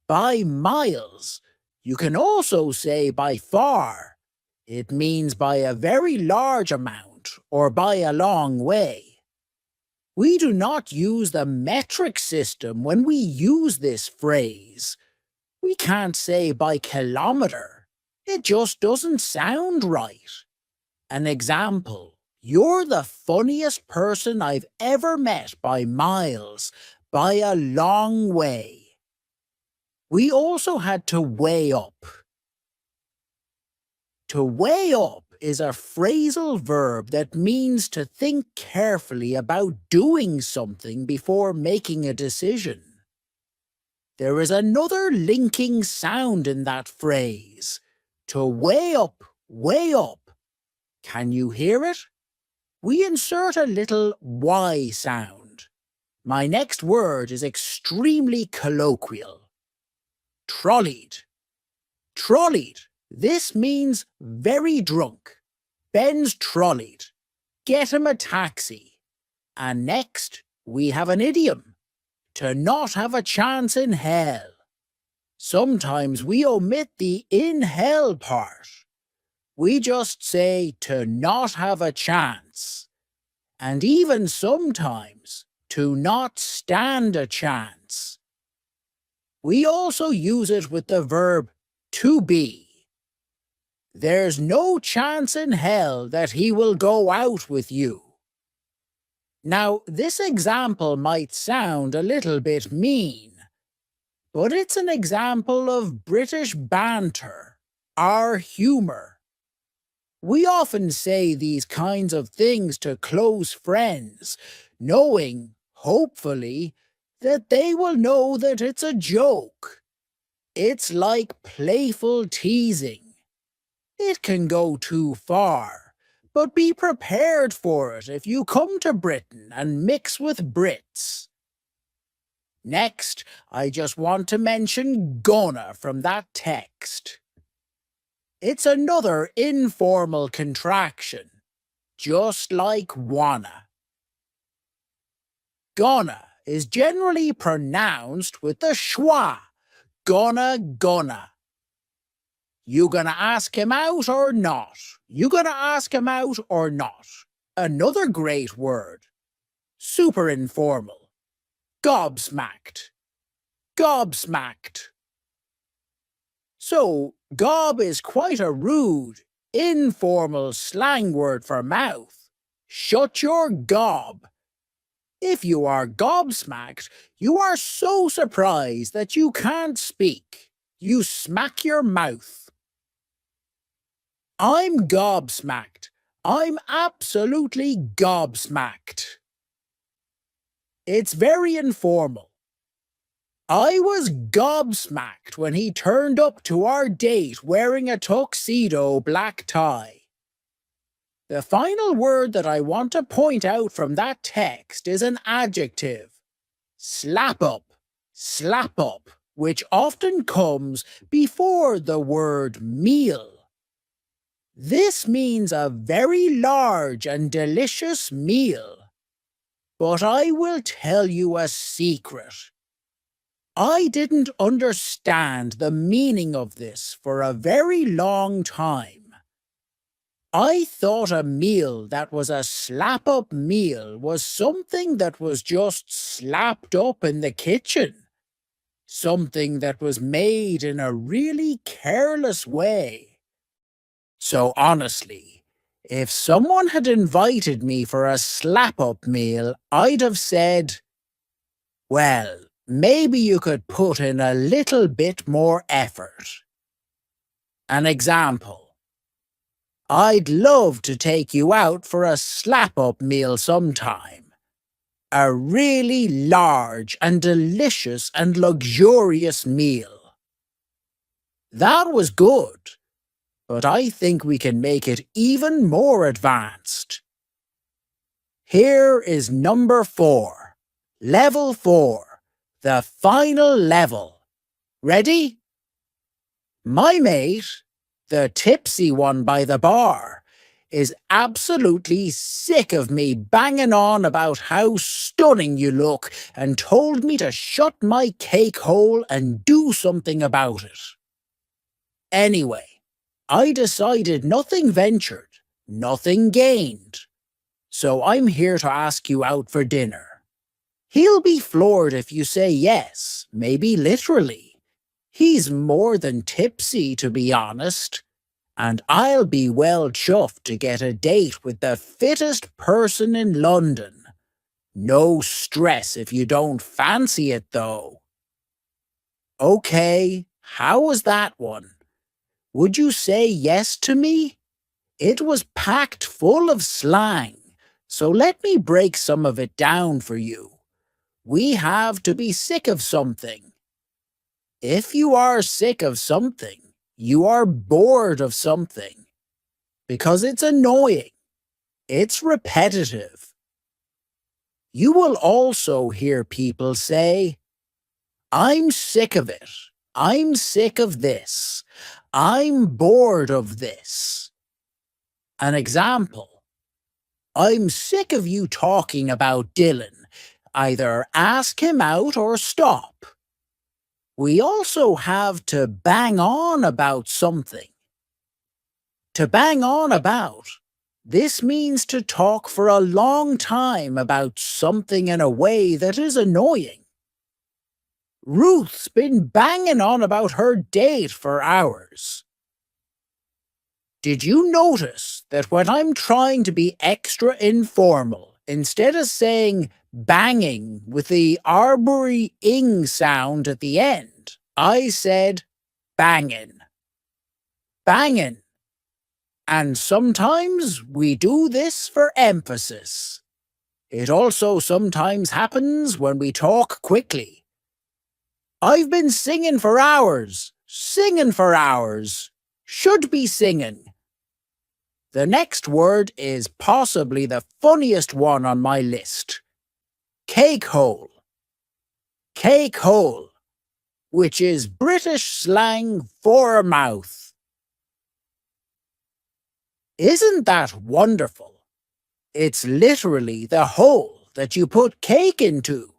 By miles. You can also say by far. It means by a very large amount or by a long way. We do not use the metric system when we use this phrase. We can't say by kilometer. It just doesn't sound right. An example. You're the funniest person I've ever met by miles, by a long way. We also had to weigh up. To weigh up is a phrasal verb that means to think carefully about doing something before making a decision. There is another linking sound in that phrase. To weigh up, weigh up. Can you hear it? We insert a little Y sound. My next word is extremely colloquial. Trolleyed. Trolleyed. This means very drunk. Ben's trolleyed. Get him a taxi. And next, we have an idiom. To not have a chance in hell. Sometimes we omit the in hell part. We just say to not have a chance. and even sometimes to not stand a chance. We also use it with the verb to be. There's no chance in hell that he will go out with you. Now, this example might sound a little bit mean, but it's an example of British banter, our humour. We often say these kinds of things to close friends, knowing, hopefully, that they will know that it's a joke. It's like playful teasing. It can go too far, but be prepared for it if you come to Britain and mix with Brits. Next, I just want to mention gonna from that text. It's another informal contraction, just like wanna. Gonna is generally pronounced with the schwa, gonna. You gonna ask him out or not? You gonna ask him out or not? Another great word. Super informal. Gobsmacked. Gobsmacked. So, gob is quite a rude, informal slang word for mouth. Shut your gob. If you are gobsmacked, you are so surprised that you can't speak. You smack your mouth. I'm gobsmacked. I'm absolutely gobsmacked. It's very informal. I was gobsmacked when he turned up to our date wearing a tuxedo black tie. The final word that I want to point out from that text is an adjective. Slap up, which often comes before the word meal. This means a very large and delicious meal. But I will tell you a secret. I didn't understand the meaning of this for a very long time. I thought a meal that was a slap-up meal was something that was just slapped up in the kitchen. Something that was made in a really careless way. So honestly, if someone had invited me for a slap-up meal, I'd have said, well, maybe you could put in a little bit more effort. An example. I'd love to take you out for a slap-up meal sometime. A really large and delicious and luxurious meal. That was good. But I think we can make it even more advanced. Here is number 4. Level 4. The final level. Ready? My mate, the tipsy one by the bar, is absolutely sick of me banging on about how stunning you look and told me to shut my cake hole and do something about it. Anyway, I decided nothing ventured, nothing gained. So I'm here to ask you out for dinner. He'll be floored if you say yes, maybe literally. He's more than tipsy, to be honest. And I'll be well chuffed to get a date with the fittest person in London. No stress if you don't fancy it, though. Okay, how was that one? Would you say yes to me? It was packed full of slang, so let me break some of it down for you. We have to be sick of something. If you are sick of something, you are bored of something. Because it's annoying. It's repetitive. You will also hear people say, I'm sick of it. I'm sick of this. I'm bored of this. An example. I'm sick of you talking about Dylan. Either ask him out or stop. We also have to bang on about something. To bang on about. This means to talk for a long time about something in a way that is annoying. Ruth's been banging on about her date for hours. Did you notice that when I'm trying to be extra informal, instead of saying banging with the arbory ing sound at the end, I said bangin'. Bangin'. And sometimes we do this for emphasis. It also sometimes happens when we talk quickly. I've been singing for hours. Singing for hours. Should be singing. The next word is possibly the funniest one on my list. Cake hole. Cake hole, which is British slang for a mouth. Isn't that wonderful? It's literally the hole that you put cake into.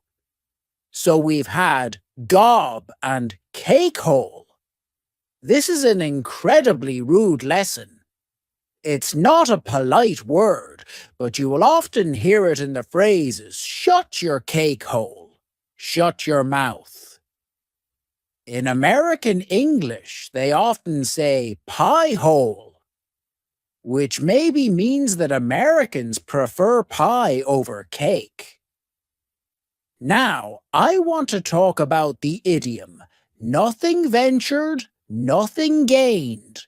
So we've had gob and cake hole. This is an incredibly rude lesson. It's not a polite word, but you will often hear it in the phrases, shut your cake hole, shut your mouth. In American English, they often say pie hole, which maybe means that Americans prefer pie over cake. Now, I want to talk about the idiom, nothing ventured, nothing gained.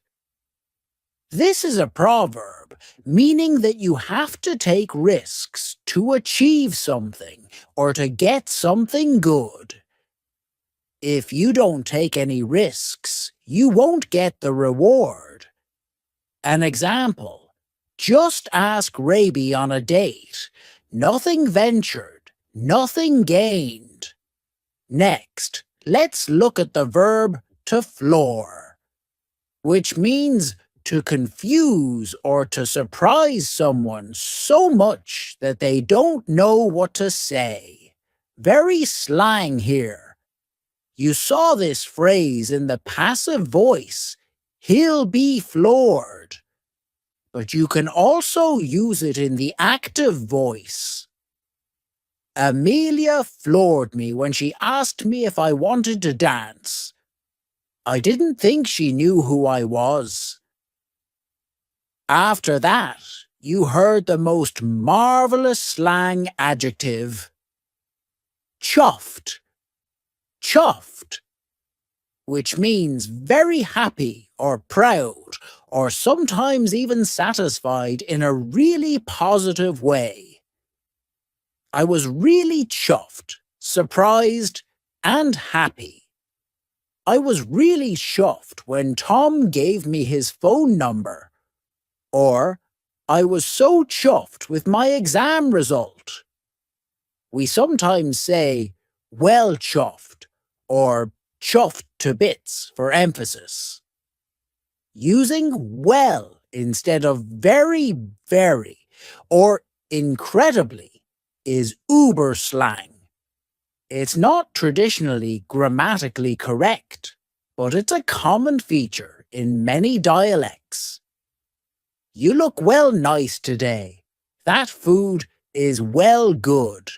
This is a proverb, meaning that you have to take risks to achieve something or to get something good. If you don't take any risks, you won't get the reward. An example, just ask Raby on a date. Nothing ventured, nothing gained. Next, let's look at the verb to floor, which means to confuse or to surprise someone so much that they don't know what to say. Very slang here. You saw this phrase in the passive voice, he'll be floored. But you can also use it in the active voice. Amelia floored me when she asked me if I wanted to dance. I didn't think she knew who I was. After that, you heard the most marvelous slang adjective, chuffed. Chuffed, which means very happy or proud, or sometimes even satisfied in a really positive way. I was really chuffed, surprised, and happy. I was really chuffed when Tom gave me his phone number. Or, I was so chuffed with my exam result. We sometimes say, well chuffed, or chuffed to bits for emphasis. Using well instead of very, or incredibly is uber slang. It's not traditionally grammatically correct, but it's a common feature in many dialects. You look well nice today. That food is well good.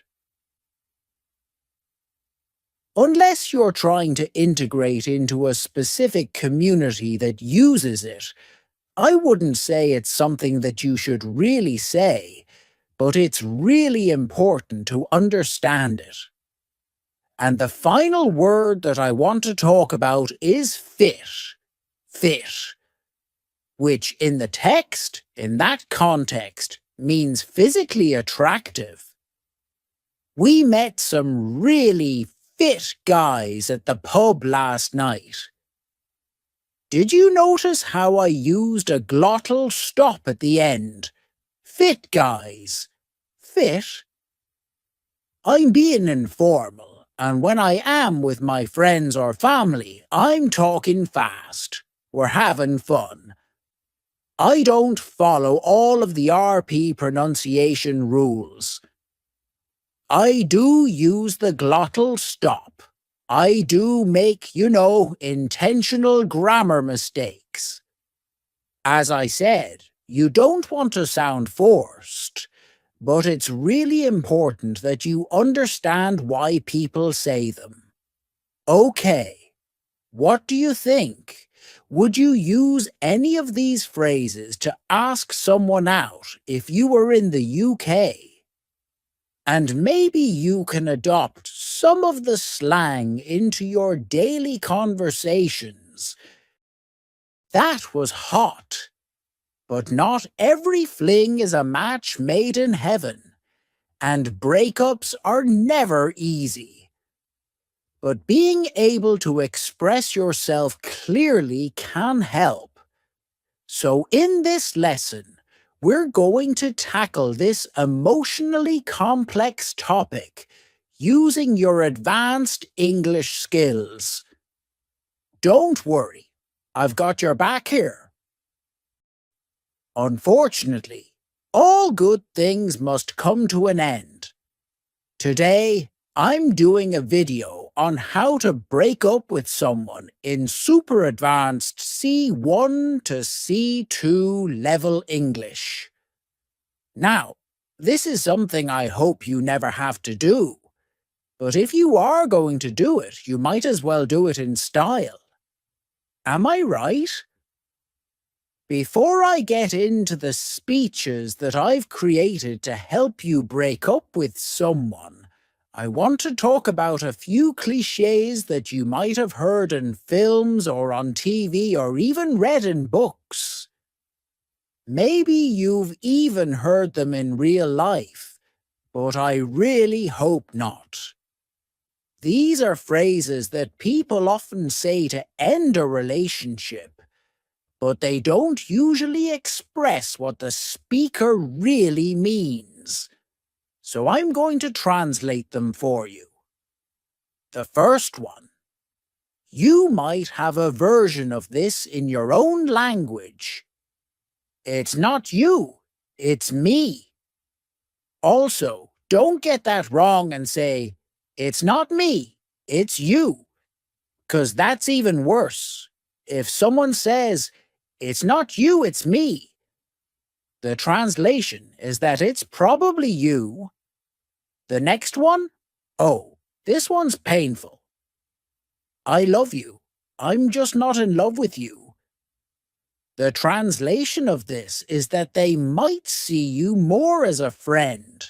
Unless you're trying to integrate into a specific community that uses it, I wouldn't say it's something that you should really say, but it's really important to understand it. And the final word that I want to talk about is fit. Fit. Which in the text, in that context, means physically attractive. We met some really fit guys at the pub last night. Did you notice how I used a glottal stop at the end? Fit guys. Fit? I'm being informal, and when I am with my friends or family, I'm talking fast. We're having fun. I don't follow all of the RP pronunciation rules. I do use the glottal stop. I do make, intentional grammar mistakes. As I said, You don't want to sound forced, but it's really important that you understand why people say them. Okay, what do you think? Would you use any of these phrases to ask someone out if you were in the UK? And maybe you can adopt some of the slang into your daily conversations. That was hot. But not every fling is a match made in heaven, and breakups are never easy. But being able to express yourself clearly can help. So in this lesson, we're going to tackle this emotionally complex topic using your advanced English skills. Don't worry, I've got your back here. Unfortunately, all good things must come to an end. Today, I'm doing a video on how to break up with someone in super advanced C1 to C2 level English. Now, this is something I hope you never have to do. But if you are going to do it, you might as well do it in style. Am I right? Before I get into the speeches that I've created to help you break up with someone, I want to talk about a few cliches that you might have heard in films or on TV or even read in books. Maybe you've even heard them in real life, but I really hope not. These are phrases that people often say to end a relationship, but they don't usually express what the speaker really means. So I'm going to translate them for you. The first one. You might have a version of this in your own language. It's not you, it's me. Also, don't get that wrong and say, it's not me, it's you. 'Cause that's even worse. If someone says, it's not you, it's me, the translation is that it's probably you. The next one? Oh, this one's painful. I love you. I'm just not in love with you. The translation of this is that they might see you more as a friend.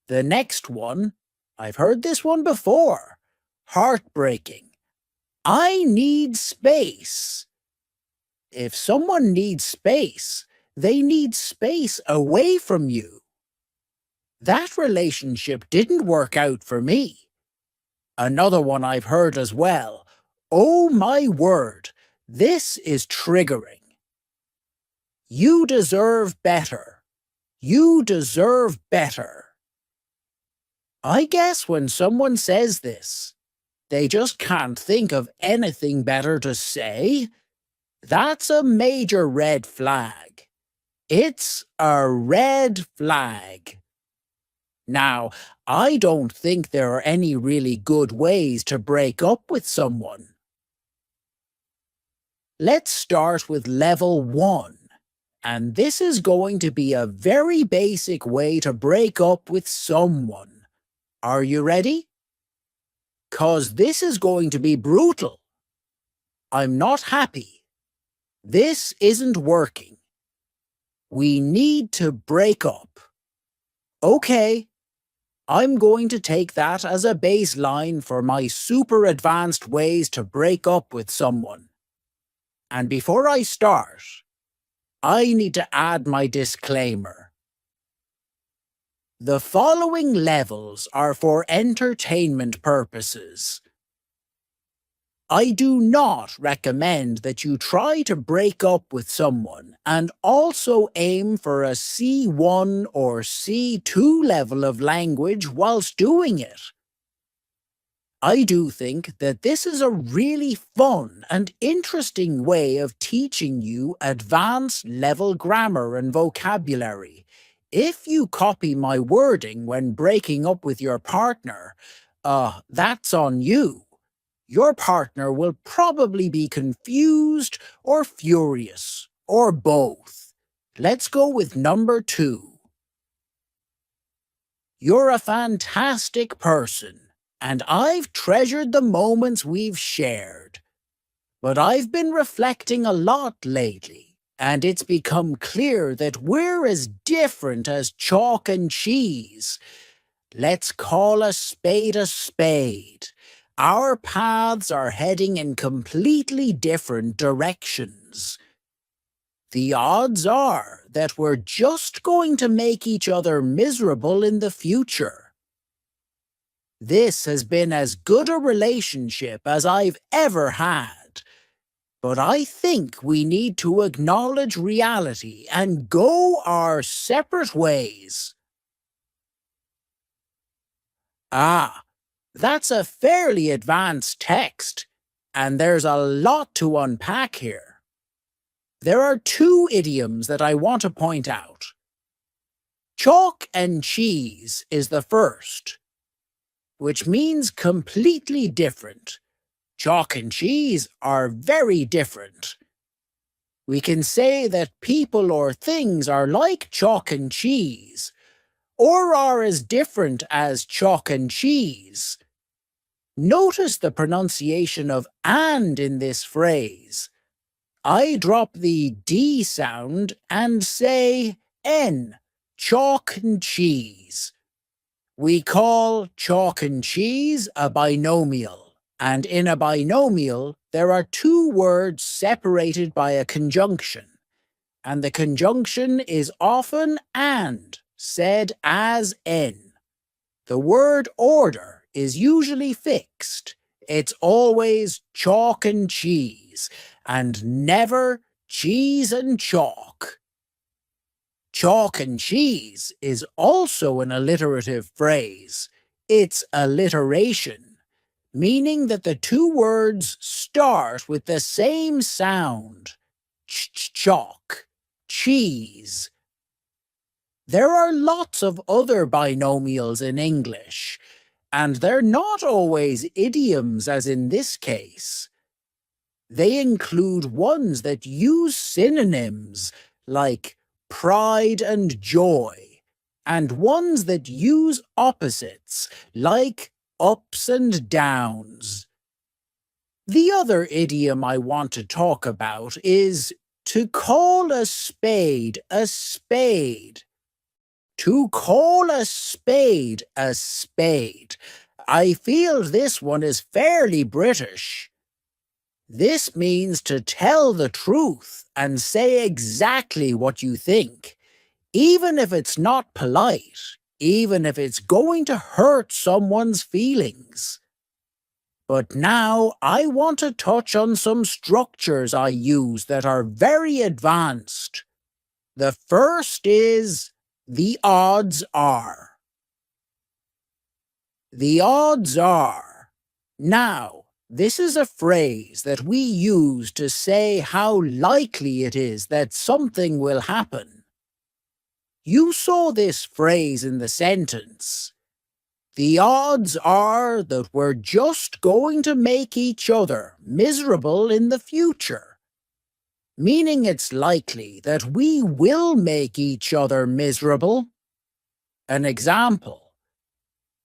The next one, I've heard this one before. Heartbreaking. I need space. If someone needs space, they need space away from you. That relationship didn't work out for me. Another one I've heard as well. Oh my word, this is triggering. You deserve better. You deserve better. I guess when someone says this, they just can't think of anything better to say. That's a major red flag. It's a red flag. Now, I don't think there are any really good ways to break up with someone. Let's start with level 1, and this is going to be a very basic way to break up with someone. Are you ready? 'Cause this is going to be brutal. I'm not happy. This isn't working. We need to break up. Okay, I'm going to take that as a baseline for my super advanced ways to break up with someone. And before I start, I need to add my disclaimer. The following levels are for entertainment purposes. I do not recommend that you try to break up with someone and also aim for a C1 or C2 level of language whilst doing it. I do think that this is a really fun and interesting way of teaching you advanced level grammar and vocabulary. If you copy my wording when breaking up with your partner, that's on you. Your partner will probably be confused or furious, or both. Let's go with number 2. You're a fantastic person, and I've treasured the moments we've shared. But I've been reflecting a lot lately, and it's become clear that we're as different as chalk and cheese. Let's call a spade a spade. Our paths are heading in completely different directions. The odds are that we're just going to make each other miserable in the future. This has been as good a relationship as I've ever had, but I think we need to acknowledge reality and go our separate ways. Ah, that's a fairly advanced text, and there's a lot to unpack here. There are 2 idioms that I want to point out. Chalk and cheese is the first, which means completely different. Chalk and cheese are very different. We can say that people or things are like chalk and cheese, or are as different as chalk and cheese. Notice the pronunciation of and in this phrase. I drop the D sound and say N, chalk and cheese. We call chalk and cheese a binomial, and in a binomial there are 2 words separated by a conjunction, and the conjunction is often and, said as N. The word order is usually fixed. It's always chalk and cheese, and never cheese and chalk. Chalk and cheese is also an alliterative phrase. It's alliteration, meaning that the 2 words start with the same sound. Chalk, cheese. There are lots of other binomials in English, and they're not always idioms as in this case. They include ones that use synonyms, like pride and joy, and ones that use opposites, like ups and downs. The other idiom I want to talk about is to call a spade a spade. To call a spade a spade. I feel this one is fairly British. This means to tell the truth and say exactly what you think, even if it's not polite, even if it's going to hurt someone's feelings. But now I want to touch on some structures I use that are very advanced. The first is the odds are. The odds are. Now, this is a phrase that we use to say how likely it is that something will happen. You saw this phrase in the sentence. The odds are that we're just going to make each other miserable in the future, meaning it's likely that we will make each other miserable. An example.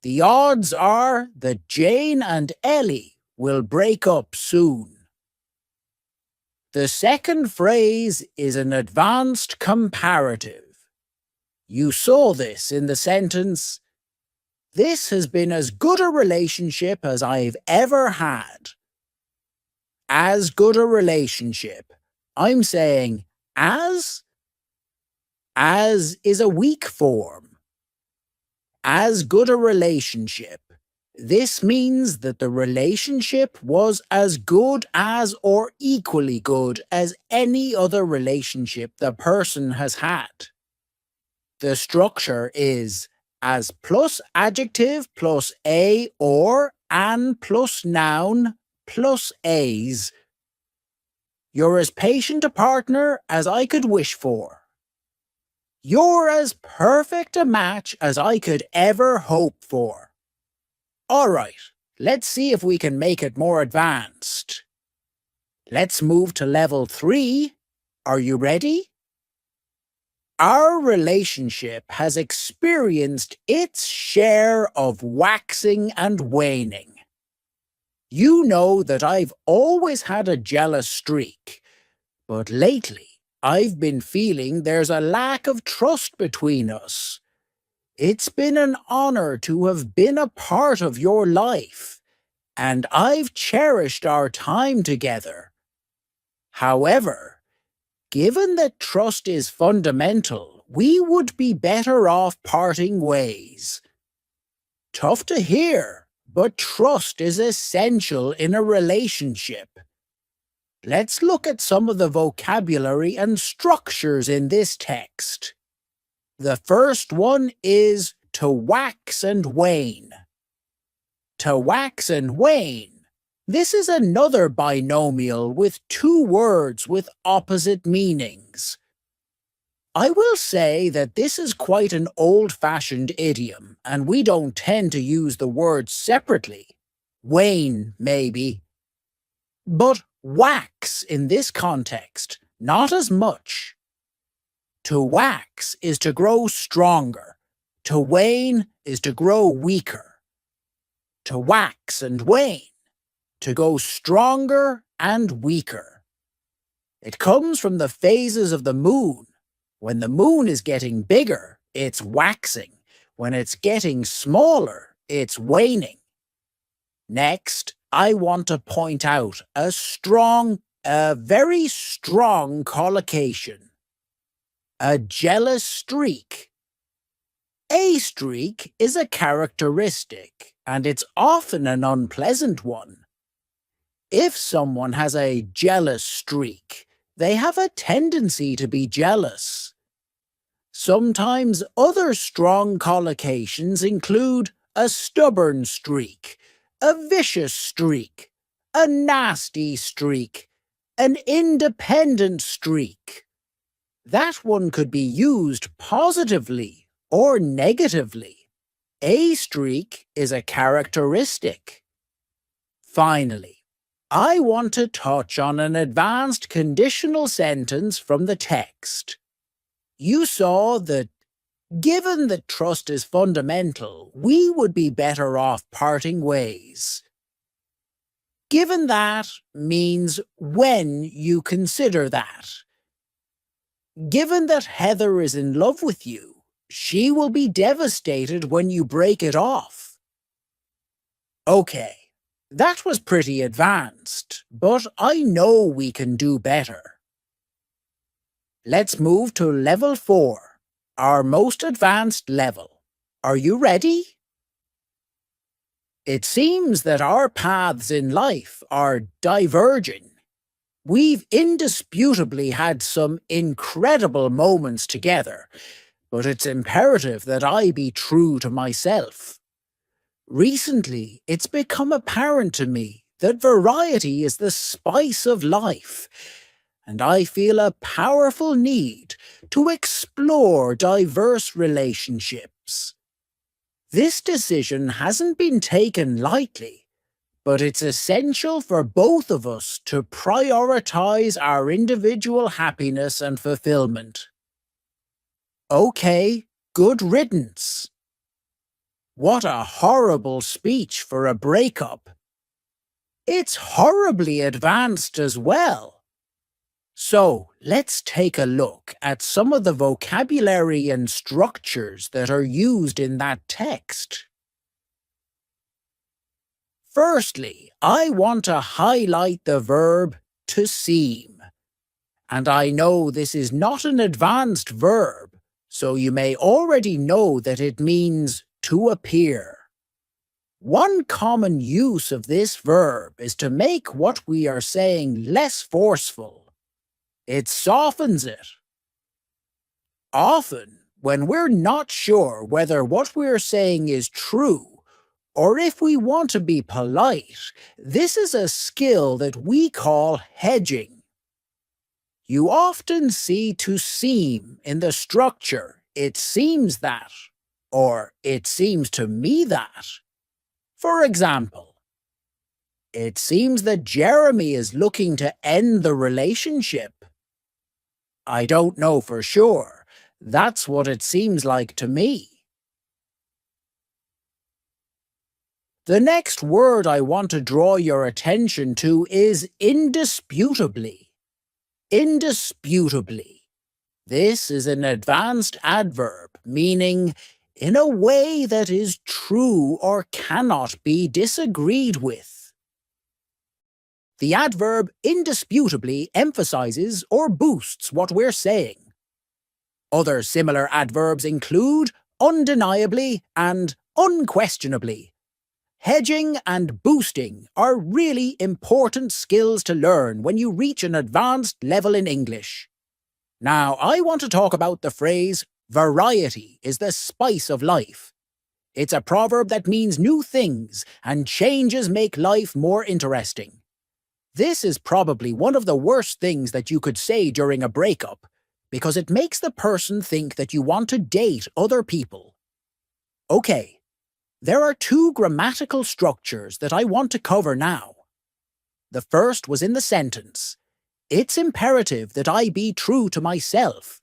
The odds are that Jane and Ellie will break up soon. The second phrase is an advanced comparative. You saw this in the sentence, this has been as good a relationship as I've ever had. As good a relationship. I'm saying as. As is a weak form. As good a relationship. This means that the relationship was as good as or equally good as any other relationship the person has had. The structure is as plus adjective plus a or an plus noun plus a's. You're as patient a partner as I could wish for. You're as perfect a match as I could ever hope for. Alright, let's see if we can make it more advanced. Let's move to level 3. Are you ready? Our relationship has experienced its share of waxing and waning. You know that I've always had a jealous streak, but lately I've been feeling there's a lack of trust between us. It's been an honor to have been a part of your life, and I've cherished our time together. However, given that trust is fundamental, we would be better off parting ways. Tough to hear, but trust is essential in a relationship. Let's look at some of the vocabulary and structures in this text. The first one is to wax and wane. To wax and wane. This is another binomial with two words with opposite meanings. I will say that this is quite an old-fashioned idiom, and we don't tend to use the words separately. Wane, maybe. But wax in this context, not as much. To wax is to grow stronger. To wane is to grow weaker. To wax and wane. To go stronger and weaker. It comes from the phases of the moon. When the moon is getting bigger, it's waxing. When it's getting smaller, it's waning. Next, I want to point out a very strong collocation. A jealous streak. A streak is a characteristic, and it's often an unpleasant one. If someone has a jealous streak, they have a tendency to be jealous. Sometimes other strong collocations include a stubborn streak, a vicious streak, a nasty streak, an independent streak. That one could be used positively or negatively. A streak is a characteristic. Finally, I want to touch on an advanced conditional sentence from the text. You saw that, given that trust is fundamental, we would be better off parting ways. Given that means when you consider that. Given that Heather is in love with you, she will be devastated when you break it off. Okay. That was pretty advanced, but I know we can do better. Let's move to level 4, our most advanced level. Are you ready? It seems that our paths in life are diverging. We've indisputably had some incredible moments together, but it's imperative that I be true to myself. Recently, it's become apparent to me that variety is the spice of life, and I feel a powerful need to explore diverse relationships. This decision hasn't been taken lightly, but it's essential for both of us to prioritize our individual happiness and fulfillment. Okay, good riddance. What a horrible speech for a breakup. It's horribly advanced as well. So, let's take a look at some of the vocabulary and structures that are used in that text. Firstly, I want to highlight the verb to seem. And I know this is not an advanced verb, so you may already know that it means to appear. One common use of this verb is to make what we are saying less forceful. It softens it. Often, when we're not sure whether what we're saying is true, or if we want to be polite, this is a skill that we call hedging. You often see to seem in the structure, it seems that, or it seems to me that. For example, it seems that Jeremy is looking to end the relationship. I don't know for sure. That's what it seems like to me. The next word I want to draw your attention to is indisputably. Indisputably. This is an advanced adverb, meaning in a way that is true or cannot be disagreed with. The adverb indisputably emphasizes or boosts what we're saying. Other similar adverbs include undeniably and unquestionably. Hedging and boosting are really important skills to learn when you reach an advanced level in English. Now, I want to talk about the phrase, variety is the spice of life. It's a proverb that means new things, and changes make life more interesting. This is probably one of the worst things that you could say during a breakup, because it makes the person think that you want to date other people. Okay, there are two grammatical structures that I want to cover now. The first was in the sentence, "It's imperative that I be true to myself."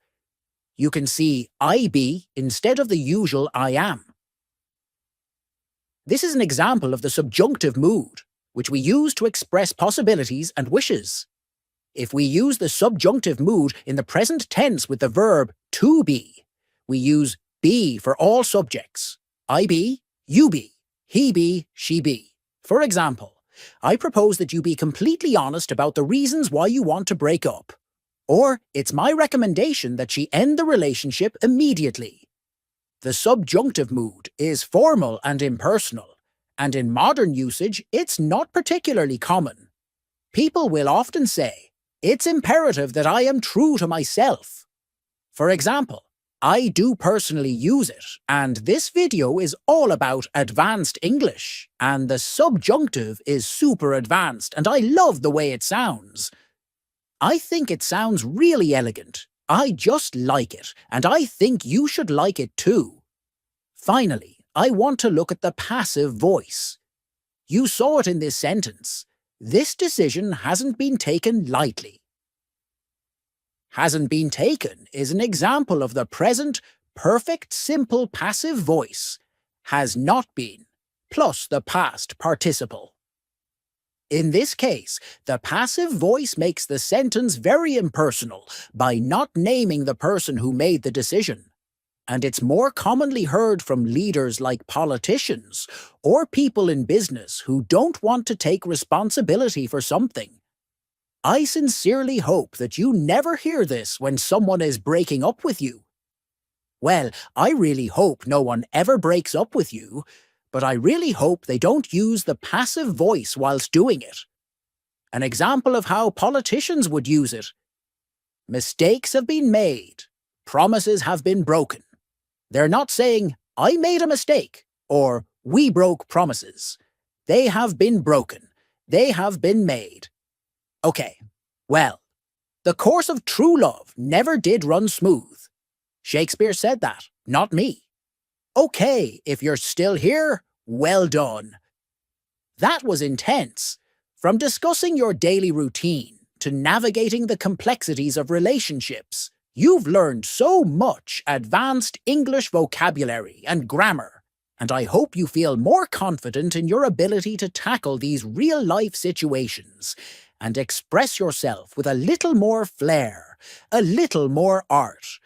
You can see I be instead of the usual I am. This is an example of the subjunctive mood, which we use to express possibilities and wishes. If we use the subjunctive mood in the present tense with the verb to be, we use be for all subjects. I be, you be, he be, she be. For example, I propose that you be completely honest about the reasons why you want to break up. Or, it's my recommendation that she end the relationship immediately. The subjunctive mood is formal and impersonal, and in modern usage, it's not particularly common. People will often say, "It's imperative that I am true to myself." For example, I do personally use it, and this video is all about advanced English, and the subjunctive is super advanced, and I love the way it sounds. I think it sounds really elegant. I just like it, and I think you should like it too. Finally, I want to look at the passive voice. You saw it in this sentence. This decision hasn't been taken lightly. Hasn't been taken is an example of the present, perfect, simple passive voice. Has not been, plus the past participle. In this case, the passive voice makes the sentence very impersonal by not naming the person who made the decision. And it's more commonly heard from leaders like politicians or people in business who don't want to take responsibility for something. I sincerely hope that you never hear this when someone is breaking up with you. Well, I really hope no one ever breaks up with you, but I really hope they don't use the passive voice whilst doing it. An example of how politicians would use it. Mistakes have been made. Promises have been broken. They're not saying, "I made a mistake," or "we broke promises." They have been broken. They have been made. Okay, well, the course of true love never did run smooth. Shakespeare said that, not me. Okay, if you're still here, well done. That was intense. From discussing your daily routine to navigating the complexities of relationships, you've learned so much advanced English vocabulary and grammar, and I hope you feel more confident in your ability to tackle these real-life situations and express yourself with a little more flair, a little more art,